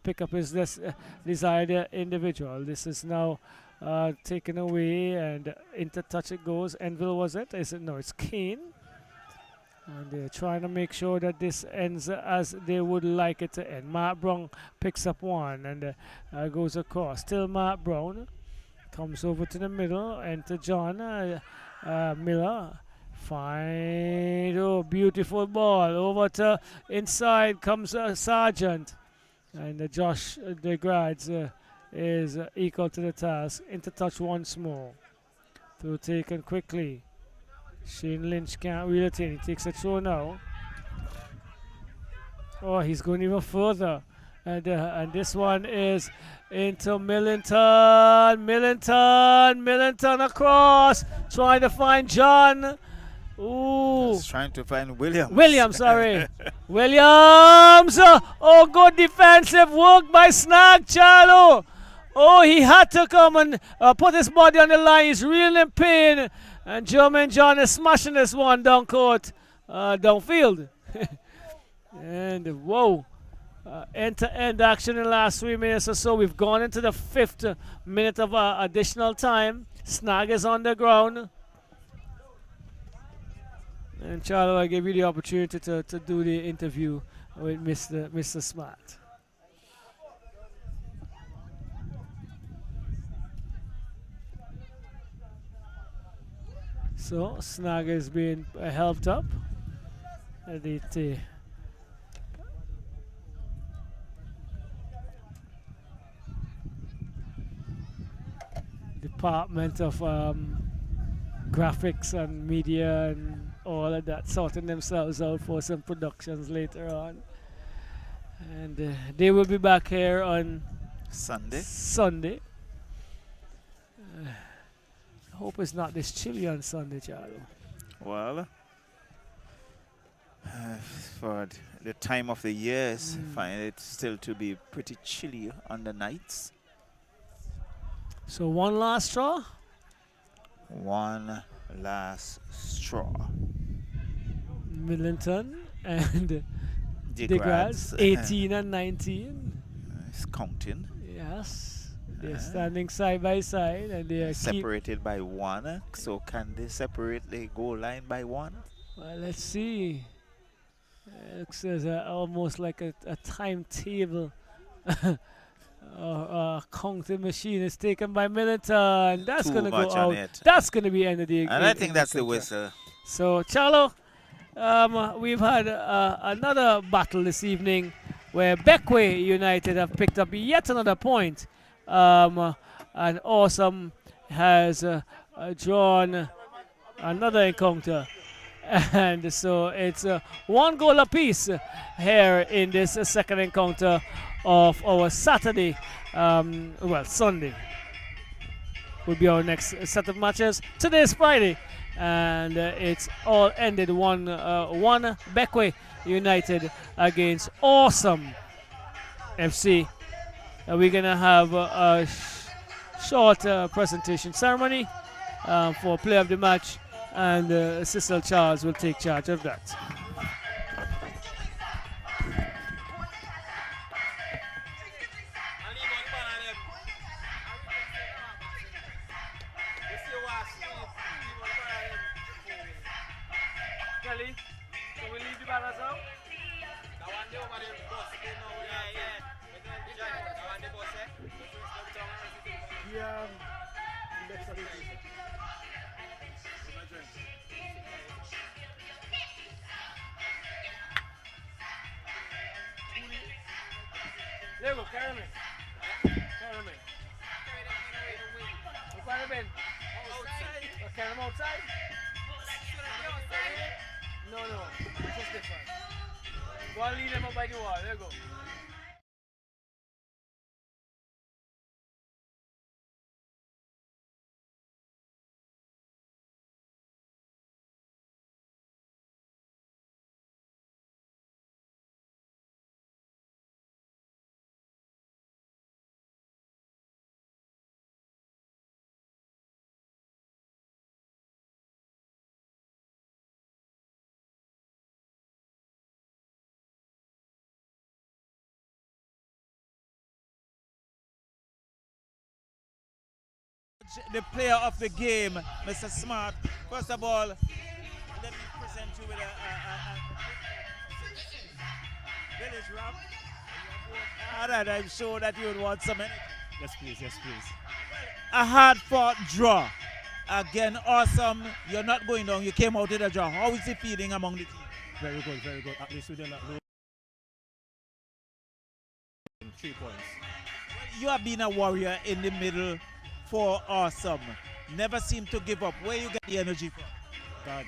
pick up his desired individual. This is now taken away and into touch it goes. Enville was it? Is it? No, it's Kane. And they're trying to make sure that this ends as they would like it to end. Mark Brown picks up one and goes across. Still Mark Brown. Comes over to the middle. Enter John Miller. Fine. Oh, beautiful ball. Over to inside comes Sargent. And Josh DeGrads is equal to the task. Into touch once more. Through taken quickly. Shane Lynch can't reel it in. He takes a throw now. Oh, he's going even further. And this one is into Millington. Millington across. Trying to find John. Ooh. He's trying to find Williams. Williams, sorry. Williams. Oh, good defensive work by Snag Charlo. Oh, he had to come and put his body on the line. He's really in pain. And German John is smashing this one down court, downfield. And whoa, end-to-end action in the last 3 minutes or so. We've gone into the 5th minute of additional time. Snag is on the ground. And Charlo, I gave you the opportunity to do the interview with Mr. Smart. So Snag is being helped up. The Department of Graphics and Media and all of that sorting themselves out for some productions later on. And they will be back here on Sunday. Hope it's not this chilly on Sunday, Charlie. Well, for the time of the year, I find it still to be pretty chilly on the nights. So one last straw? One last straw. Millington and DeGrads, 18 and 19. It's counting. Yes. They're standing side by side and they are separated by one. So can they separate the goal line by one? Well, let's see. It looks as almost like a timetable. A counting machine is taken by Millington. That's going to go out. That's going to be end of the game. And I think that's the whistle. So, Charlo, we've had another battle this evening where Bequia United have picked up yet another point. And Awesome has drawn another encounter. And so it's 1 goal apiece here in this second encounter of our Saturday, Sunday will be our next set of matches. Today is Friday, and it's all ended 1-1 Bequia United against Awesome FC. We're going to have a short presentation ceremony for player of the match, and Cecil Charles will take charge of that. Kelly, can we leave the banners out? There you go, carry me. Carry me. Where have been? Outside. Carry him outside? No, this is different. Go and lead them up by the wall. There you go. The player of the game, Mr. Smart. First of all, let me present you with a village rap. And I'm sure that you would want some energy. Yes, please. Yes, please. A hard-fought draw. Again, awesome. You're not going down. You came out with a draw. How is it feeling among the team? Very good, very good. At least we did not lose 3 points. You have been a warrior in the middle for awesome. Never seem to give up. Where you get the energy from? God,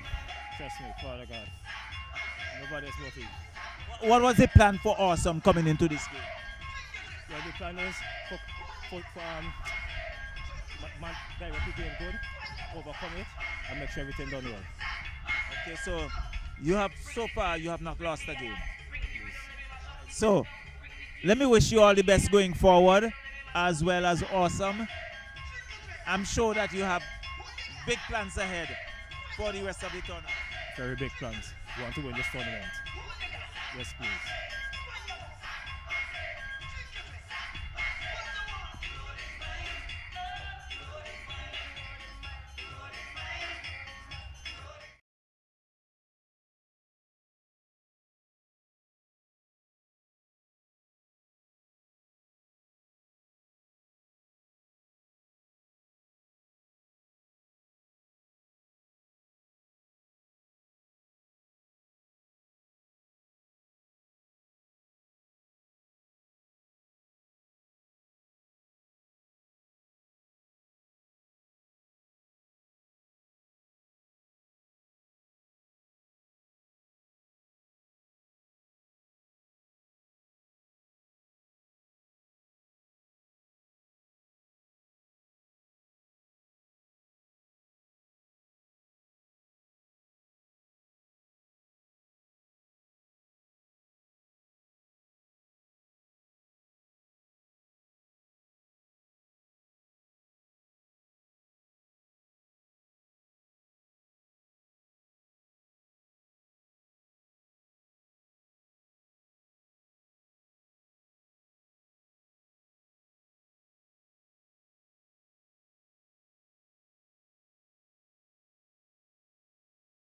trust me, Father God. Nobody is motive. What was the plan for awesome coming into this game? Yeah, the plan is for directly game good, overcome it, and make sure everything done well. Okay, so so far you have not lost a game. So let me wish you all the best going forward, as well as awesome. I'm sure that you have big plans ahead for the rest of the tournament. Very big plans. We want to win this tournament. Yes, please.